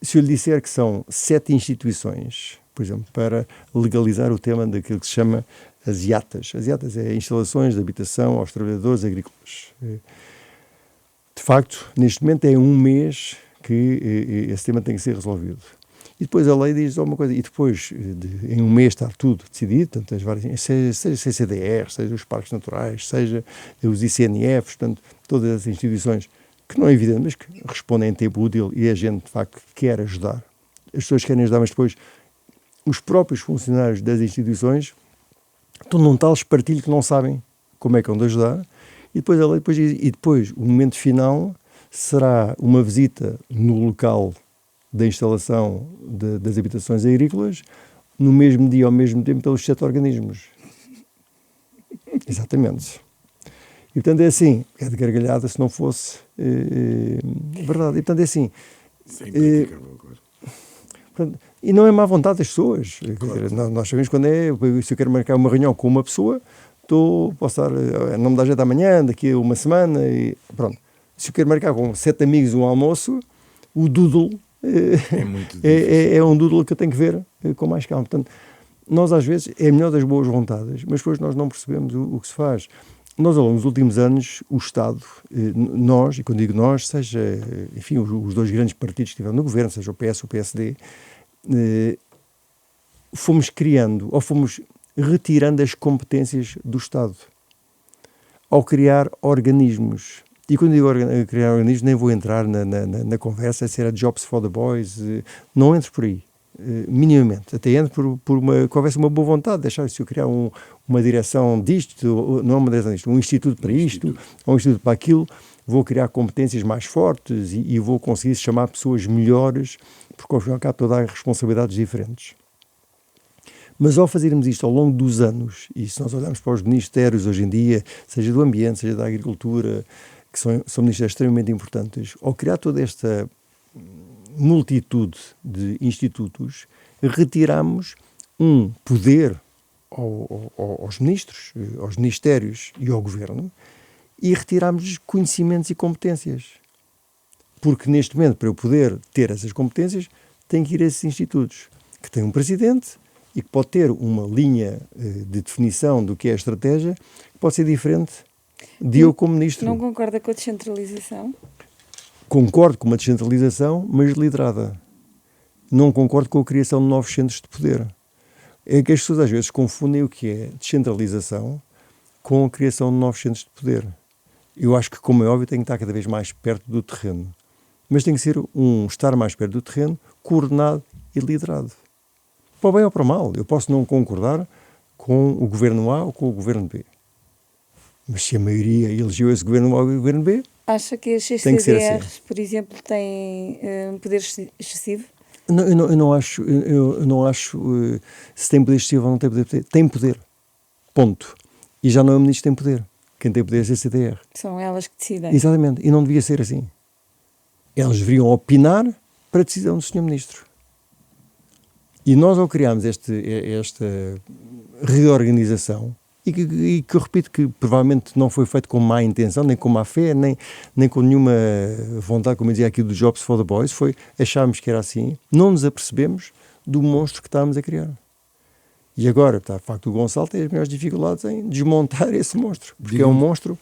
Se eu lhe disser que são 7 instituições, por exemplo, para legalizar o tema daquilo que se chama as IATAs. As IATAs é instalações de habitação aos trabalhadores agrícolas. De facto, neste momento é um mês que esse tema tem que ser resolvido. E depois a lei diz alguma coisa, e depois em um mês está tudo decidido, portanto, as várias, seja CCDR, seja os parques naturais, seja os ICNFs, portanto, todas as instituições que não é evidente, mas que respondem em tempo útil e a gente, de facto, quer ajudar. As pessoas querem ajudar, mas depois os próprios funcionários das instituições estão num tal espartilho que não sabem como é que vão de ajudar, e depois a lei diz, e depois o momento final será uma visita no local da instalação das habitações agrícolas, no mesmo dia, ao mesmo tempo, pelos 7 organismos. Exatamente. E, portanto, é assim, é de gargalhada se não fosse verdade. E, portanto, é assim... Portanto, e não é má vontade das pessoas. Claro. Quer dizer, nós sabemos quando se eu quero marcar uma reunião com uma pessoa, posso estar, não me dá jeito amanhã, daqui a uma semana, e pronto. Se eu quero marcar com 7 amigos um almoço, o doodle é um doodle que eu tenho que ver com mais calma. Portanto, nós às vezes é a melhor das boas vontades, mas depois nós não percebemos o que se faz. Nós, ao longo dos últimos anos, o Estado, nós, e quando digo nós, seja, enfim, os 2 grandes partidos que estiveram no governo, seja o PS ou o PSD, fomos criando, ou fomos retirando as competências do Estado, ao criar organismos. E quando digo criar organismos, nem vou entrar na conversa se era Jobs for the Boys, não entro por aí. Minimamente, até entro que houvesse uma boa vontade de deixar, se eu criar uma direção disto, não uma direção disto, um instituto para isto, ou um instituto para aquilo, vou criar competências mais fortes e vou conseguir chamar pessoas melhores, porque ao final cá toda há responsabilidades diferentes. Mas ao fazermos isto ao longo dos anos, e se nós olharmos para os ministérios hoje em dia, seja do ambiente, seja da agricultura, que são ministérios extremamente importantes, ao criar toda esta multitude de institutos, retiramos um poder aos ministros, aos ministérios e ao governo, e retiramos conhecimentos e competências. Porque neste momento, para eu poder ter essas competências, tenho que ir a esses institutos, que têm um presidente e que pode ter uma linha de definição do que é a estratégia, que pode ser diferente de eu como ministro. Não concorda com a descentralização? Concordo com uma descentralização, mas liderada. Não concordo com a criação de novos centros de poder. É que as pessoas às vezes confundem o que é descentralização com a criação de novos centros de poder. Eu acho que, como é óbvio, tem que estar cada vez mais perto do terreno. Mas tem que ser estar mais perto do terreno, coordenado e liderado. Para o bem ou para o mal. Eu posso não concordar com o governo A ou com o governo B. Mas se a maioria elegeu esse governo A ou o governo B, acha que as CCDRs, assim, por exemplo, têm poder excessivo? Não, eu não acho se tem poder excessivo ou não tem poder. Tem poder. Ponto. E já não é o ministro que tem poder. Quem tem poder é a CCDR. São elas que decidem. Exatamente. E não devia ser assim. Elas deveriam opinar para a decisão do Sr. Ministro. E nós, ao criarmos esta reorganização, e que eu repito que provavelmente não foi feito com má intenção, nem com má fé, nem com nenhuma vontade, como eu dizia aqui, do Jobs for the Boys, achámos que era assim, não nos apercebemos do monstro que estávamos a criar. E agora, de facto, o Gonçalo tem as maiores dificuldades em desmontar esse monstro, porque é um monstro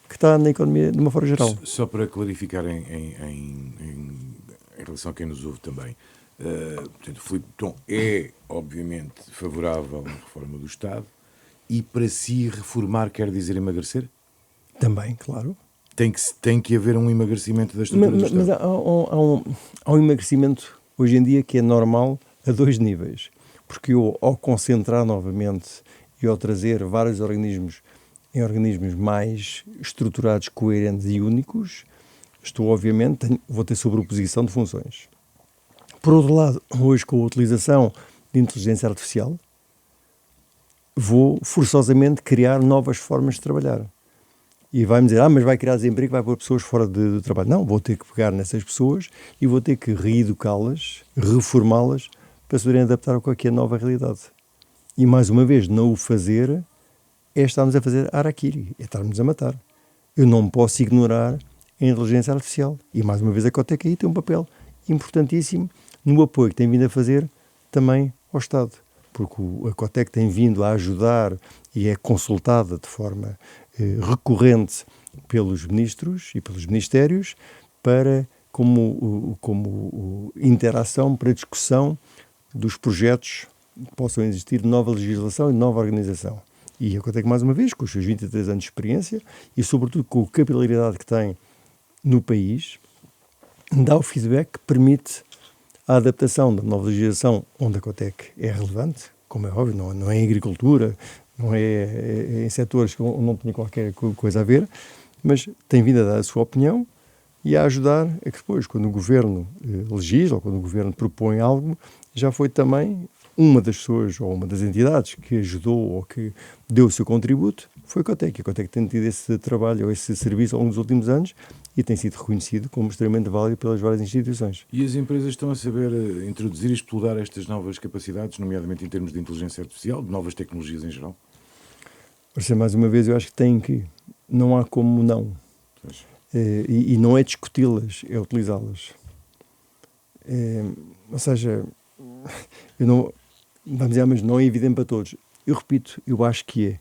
que está na economia de uma forma geral. Só para clarificar em relação a quem nos ouve também, portanto, o Filipe Tom é, obviamente, favorável à reforma do Estado, e para si reformar quer dizer emagrecer? Também, claro. Tem que haver um emagrecimento da estrutura do Estado. Mas há um emagrecimento hoje em dia que é normal a 2 níveis. Porque eu, ao concentrar novamente e ao trazer vários organismos em organismos mais estruturados, coerentes e únicos, vou ter sobreposição de funções. Por outro lado, hoje com a utilização de inteligência artificial, vou forçosamente criar novas formas de trabalhar. E vai-me dizer, mas vai criar desemprego, vai pôr pessoas fora do trabalho. Não, vou ter que pegar nessas pessoas e vou ter que reeducá-las, reformá-las, para se poderem adaptar a qualquer nova realidade. E, mais uma vez, não o fazer é estarmos a fazer harakiri, é estarmos a matar. Eu não posso ignorar a inteligência artificial. E, mais uma vez, a Cotec aí tem um papel importantíssimo no apoio que tem vindo a fazer também ao Estado. Porque a Cotec tem vindo a ajudar e é consultada de forma recorrente pelos ministros e pelos ministérios para como interação para discussão dos projetos que possam existir de nova legislação e de nova organização. E a Cotec, mais uma vez, com os seus 23 anos de experiência e, sobretudo, com a capilaridade que tem no país, dá o feedback que permite a adaptação da nova legislação onde a Cotec é relevante, como é óbvio, não é em agricultura, não é em setores onde não tem qualquer coisa a ver, mas tem vindo a dar a sua opinião e a ajudar a que depois, quando o Governo legisla ou quando o Governo propõe algo, já foi também uma das pessoas ou uma das entidades que ajudou ou que deu o seu contributo, foi a Cotec. A Cotec tem tido esse trabalho ou esse serviço ao longo dos últimos anos e tem sido reconhecido como extremamente válido pelas várias instituições. E as empresas estão a saber introduzir e explorar estas novas capacidades, nomeadamente em termos de inteligência artificial, de novas tecnologias em geral? Por ser mais uma vez, eu acho que tem que. Não há como não. E não é discuti-las, é utilizá-las. Ou seja, eu não, vamos dizer, mas não é evidente para todos. Eu repito, eu acho que é.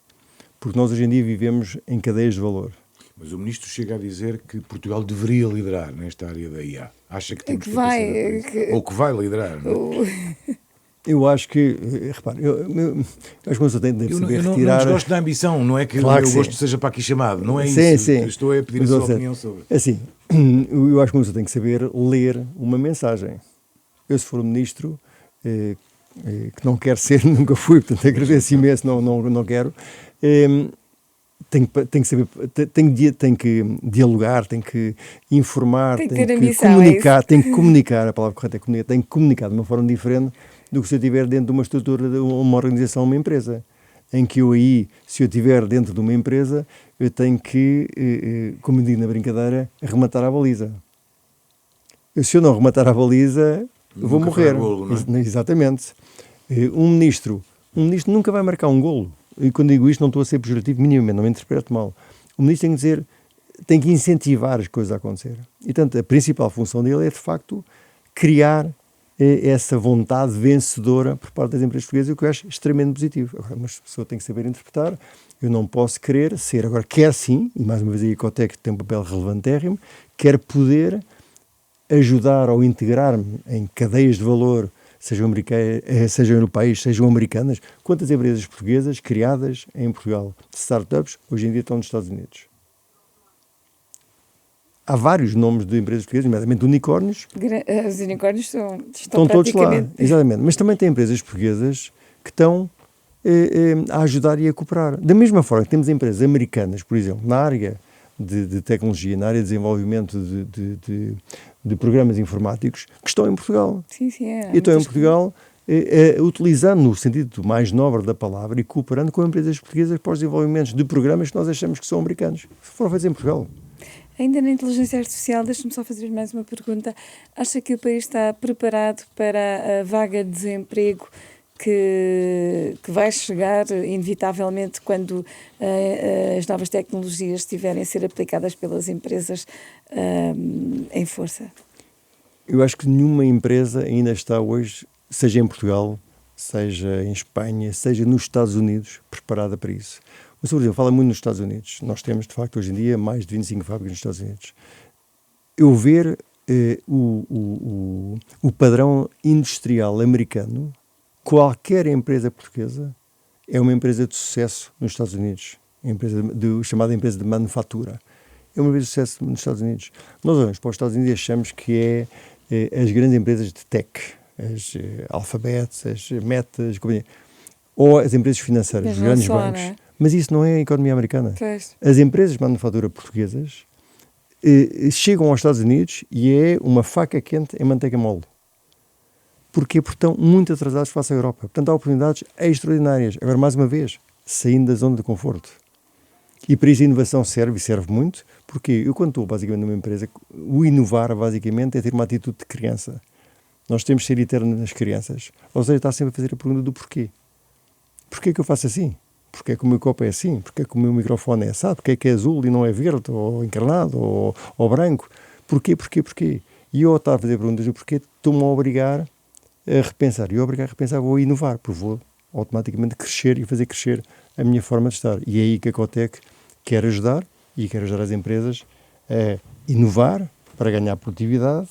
Porque nós hoje em dia vivemos em cadeias de valor. Mas o Ministro chega a dizer que Portugal deveria liderar nesta área da IA. Acha que tem que vai, ou que vai liderar, não é? Eu acho que, repare, eu acho que você tem de saber retirar... Eu não desgosto da ambição, não é que claro o meu gosto seja para aqui chamado, não é sim, isso. Sim. Estou a pedir a sua opinião sobre. Assim, eu acho que você tem que saber ler uma mensagem. Eu, se for um ministro, que não quero ser, nunca fui, portanto agradeço imenso, não quero, tem que saber, tem que dialogar, tem que informar, tem que comunicar, tem que comunicar, a palavra correta é comunicar, tem que comunicar de uma forma diferente do que se eu estiver dentro de uma estrutura, de uma organização, uma empresa, em que se eu estiver dentro de uma empresa, eu tenho que, como eu digo na brincadeira, rematar a baliza. Se eu não rematar a baliza, eu vou morrer. Golo, não é? Exatamente. Um ministro nunca vai marcar um golo. E quando digo isto, não estou a ser pejorativo minimamente, não me interpreto mal. O ministro tem que incentivar as coisas a acontecer. E, portanto, a principal função dele é, de facto, criar essa vontade vencedora por parte das empresas portuguesas, o que eu acho extremamente positivo. Agora, mas a pessoa tem que saber interpretar. Eu não posso querer ser. Agora, quer sim, e mais uma vez a Ecotec tem um papel relevantérrimo, quer poder ajudar ou integrar-me em cadeias de valor, sejam europeias, sejam americanas. Quantas empresas portuguesas criadas em Portugal, de startups, hoje em dia estão nos Estados Unidos? Há vários nomes de empresas portuguesas, nomeadamente unicórnios. Os unicórnios estão todos lá, exatamente. Mas também tem empresas portuguesas que estão a ajudar e a cooperar. Da mesma forma que temos empresas americanas, por exemplo, na área de tecnologia, na área de desenvolvimento de programas informáticos, que estão em Portugal. Sim, e estão em Portugal utilizando, no sentido mais nobre da palavra, e cooperando com empresas portuguesas para os desenvolvimentos de programas que nós achamos que são americanos. Se foram fazer em Portugal. Ainda na inteligência artificial, deixe-me só fazer mais uma pergunta. Acha que o país está preparado para a vaga de desemprego que vai chegar inevitavelmente quando as novas tecnologias estiverem a ser aplicadas pelas empresas em força? Eu acho que nenhuma empresa ainda está hoje, seja em Portugal, seja em Espanha, seja nos Estados Unidos, preparada para isso. O Sr. Presidente fala muito nos Estados Unidos. Nós temos, de facto, hoje em dia, mais de 25 fábricas nos Estados Unidos. Eu ver o padrão industrial americano, qualquer empresa portuguesa é uma empresa de sucesso nos Estados Unidos, chamada empresa de manufatura. é uma empresa de sucesso nos Estados Unidos. Nós olhamos para os Estados Unidos e achamos que as grandes empresas de tech, as Alphabet, as Meta, as companhias, ou as empresas financeiras, os grandes bancos. Não é? Mas isso não é a economia americana. Pois. As empresas de manufatura portuguesas chegam aos Estados Unidos e é uma faca quente em manteiga mole. Porquê? Porque estão muito atrasados face à Europa. Portanto, há oportunidades extraordinárias. Agora, mais uma vez, saindo da zona de conforto. E para isso a inovação serve muito, porque eu, quando estou basicamente numa empresa, o inovar basicamente é ter uma atitude de criança. Nós temos de ser eternos nas crianças. Ou seja, está sempre a fazer a pergunta do porquê. Porquê que eu faço assim? Porquê que o meu copo é assim? Porquê que o meu microfone é assado? Porquê que é azul e não é verde, ou encarnado, ou branco? Porquê? E eu, ao estar a fazer perguntas do porquê, estou-me a obrigar a repensar. E ao obrigar a repensar, vou inovar, porque vou automaticamente crescer e fazer crescer a minha forma de estar. E é aí que a Cotec quer ajudar, e quer ajudar as empresas a inovar para ganhar produtividade,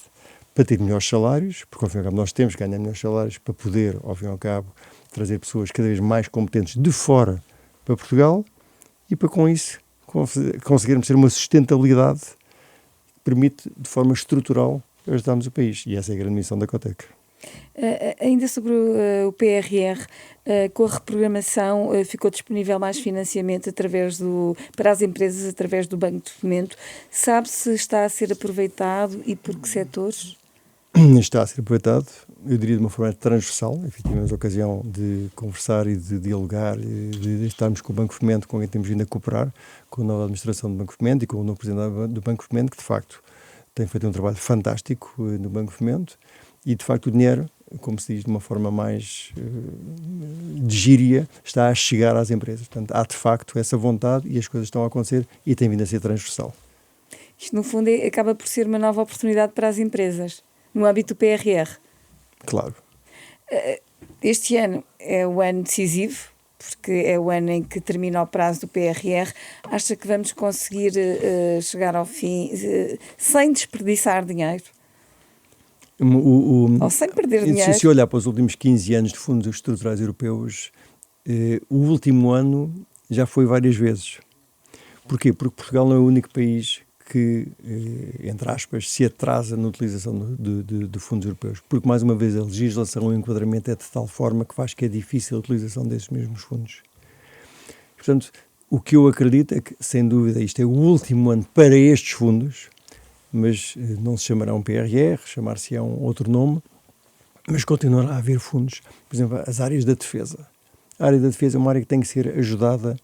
para ter melhores salários, porque ao fim e ao cabo nós temos que ganhar melhores salários para poder, ao fim e ao cabo, trazer pessoas cada vez mais competentes de fora para Portugal e para com isso conseguirmos ter uma sustentabilidade que permite de forma estrutural ajudarmos o país. E essa é a grande missão da Cotec. Ainda sobre o PRR, com a reprogramação ficou disponível mais financiamento para as empresas através do Banco de Fomento. Sabe se está a ser aproveitado e por que setores? Está a ser aproveitado, eu diria de uma forma transversal. Enfim, tivemos a ocasião de conversar e de dialogar, de estarmos com o Banco de Fomento, com quem temos vindo a cooperar, com a nova administração do Banco de Fomento e com o novo presidente do Banco de Fomento, que de facto tem feito um trabalho fantástico no Banco de Fomento. E, de facto, o dinheiro, como se diz de uma forma mais de gíria, está a chegar às empresas. Portanto, há, de facto, essa vontade e as coisas estão a acontecer e tem vindo a ser transversal. Isto, no fundo, acaba por ser uma nova oportunidade para as empresas, no âmbito do PRR. Claro. Este ano é o ano decisivo, porque é o ano em que termina o prazo do PRR. Acha que vamos conseguir chegar ao fim sem desperdiçar dinheiro? Ou sem perder dinheiro. Se olhar para os últimos 15 anos de fundos estruturais europeus, o último ano já foi várias vezes. Porquê? Porque Portugal não é o único país que, entre aspas, se atrasa na utilização de fundos europeus. Porque, mais uma vez, a legislação e o enquadramento é de tal forma que faz que é difícil a utilização desses mesmos fundos. Portanto, o que eu acredito é que, sem dúvida, isto é o último ano para estes fundos, mas não se chamará um PRR, chamar-se-á um outro nome, mas continuará a haver fundos. Por exemplo, as áreas da defesa. A área da defesa é uma área que tem que ser ajudada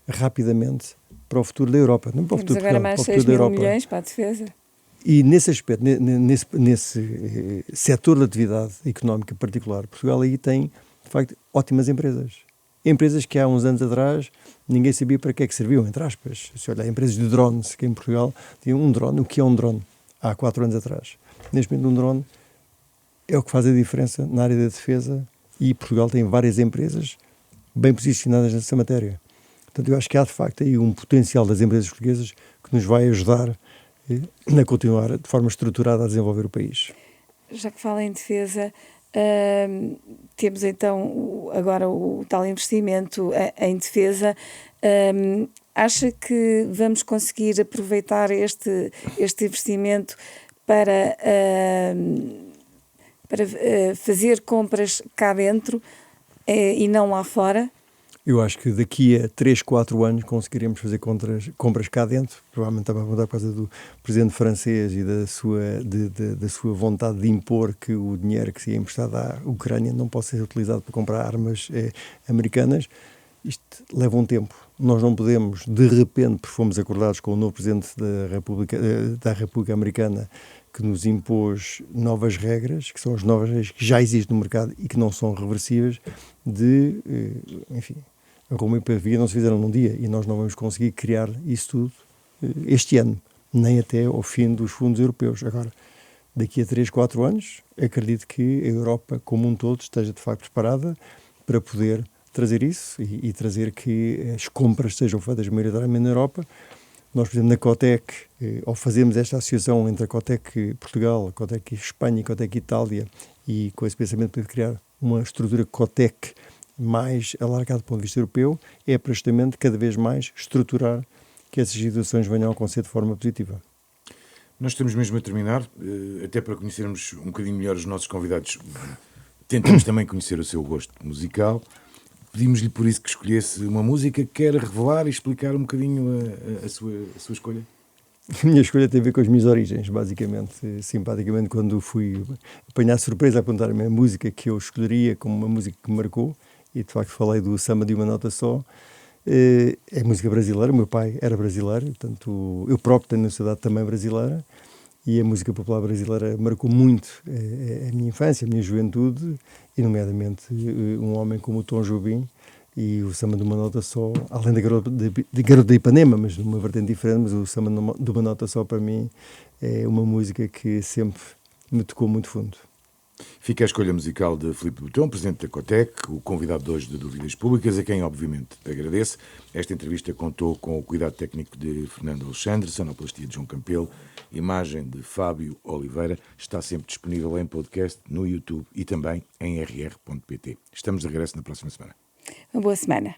rapidamente para o futuro da Europa. Não para o futuro agora mais 6 mil milhões para a defesa. E nesse aspecto, nesse setor de atividade económica particular, Portugal aí tem, de facto, ótimas empresas. Empresas que há uns anos atrás ninguém sabia para que é que serviam, entre aspas. Se olhar empresas de drones, que em Portugal tinham um drone. O que é um drone? Há 4 anos atrás. Neste momento, um drone é o que faz a diferença na área da defesa e Portugal tem várias empresas bem posicionadas nessa matéria. Portanto, eu acho que há, de facto, aí um potencial das empresas portuguesas que nos vai ajudar a continuar de forma estruturada a desenvolver o país. Já que fala em defesa, temos então agora o tal investimento em defesa. Acha que vamos conseguir aproveitar este investimento para fazer compras cá dentro e não lá fora? Eu acho que daqui a 3, 4 anos conseguiremos fazer compras cá dentro. Provavelmente estava a mudar por causa do presidente francês e da sua vontade de impor que o dinheiro que se é emprestado à Ucrânia não pode ser utilizado para comprar armas americanas. Isto leva um tempo. Nós não podemos, de repente, porque fomos acordados com o novo presidente da República Americana, que nos impôs novas regras, que são as novas regras que já existem no mercado e que não são reversíveis, enfim, a Roma e a Pavia não se fizeram num dia e nós não vamos conseguir criar isso tudo este ano, nem até ao fim dos fundos europeus. Agora, daqui a 3, 4 anos, acredito que a Europa como um todo esteja de facto preparada para poder trazer isso e trazer que as compras sejam feitas maioritariamente na Europa. Nós, por exemplo, na Cotec, ao fazermos esta associação entre a Cotec Portugal, a Cotec Espanha e a Cotec Itália, e com esse pensamento de criar uma estrutura Cotec mais alargada do ponto de vista europeu, é para justamente cada vez mais estruturar que essas situações venham a acontecer de forma positiva. Nós estamos mesmo a terminar, até para conhecermos um bocadinho melhor os nossos convidados. Tentamos também conhecer o seu gosto musical. Pedimos-lhe por isso que escolhesse uma música que quer revelar e explicar um bocadinho a sua escolha. A minha escolha tem a ver com as minhas origens, basicamente. Simpaticamente, quando fui apanhar surpresa a perguntar-me a música que eu escolheria como uma música que me marcou, e de facto falei do Samba de Uma Nota Só, é música brasileira. O meu pai era brasileiro, portanto, eu próprio tenho nacionalidade também brasileira, e a música popular brasileira marcou muito a minha infância, a minha juventude, e nomeadamente um homem como o Tom Jobim, e o Samba de Uma Nota Só, além da Garota de Ipanema, mas numa vertente diferente, mas o Samba de Uma Nota Só para mim é uma música que sempre me tocou muito fundo. Fica a escolha musical de Filipe Botão, presidente da Cotec, o convidado de hoje de Dúvidas Públicas, a quem obviamente agradeço. Esta entrevista contou com o cuidado técnico de Fernando Alexandre, sonoplastia de João Campelo, imagem de Fábio Oliveira. Está sempre disponível em podcast, no YouTube e também em rr.pt. Estamos de regresso na próxima semana. Uma boa semana.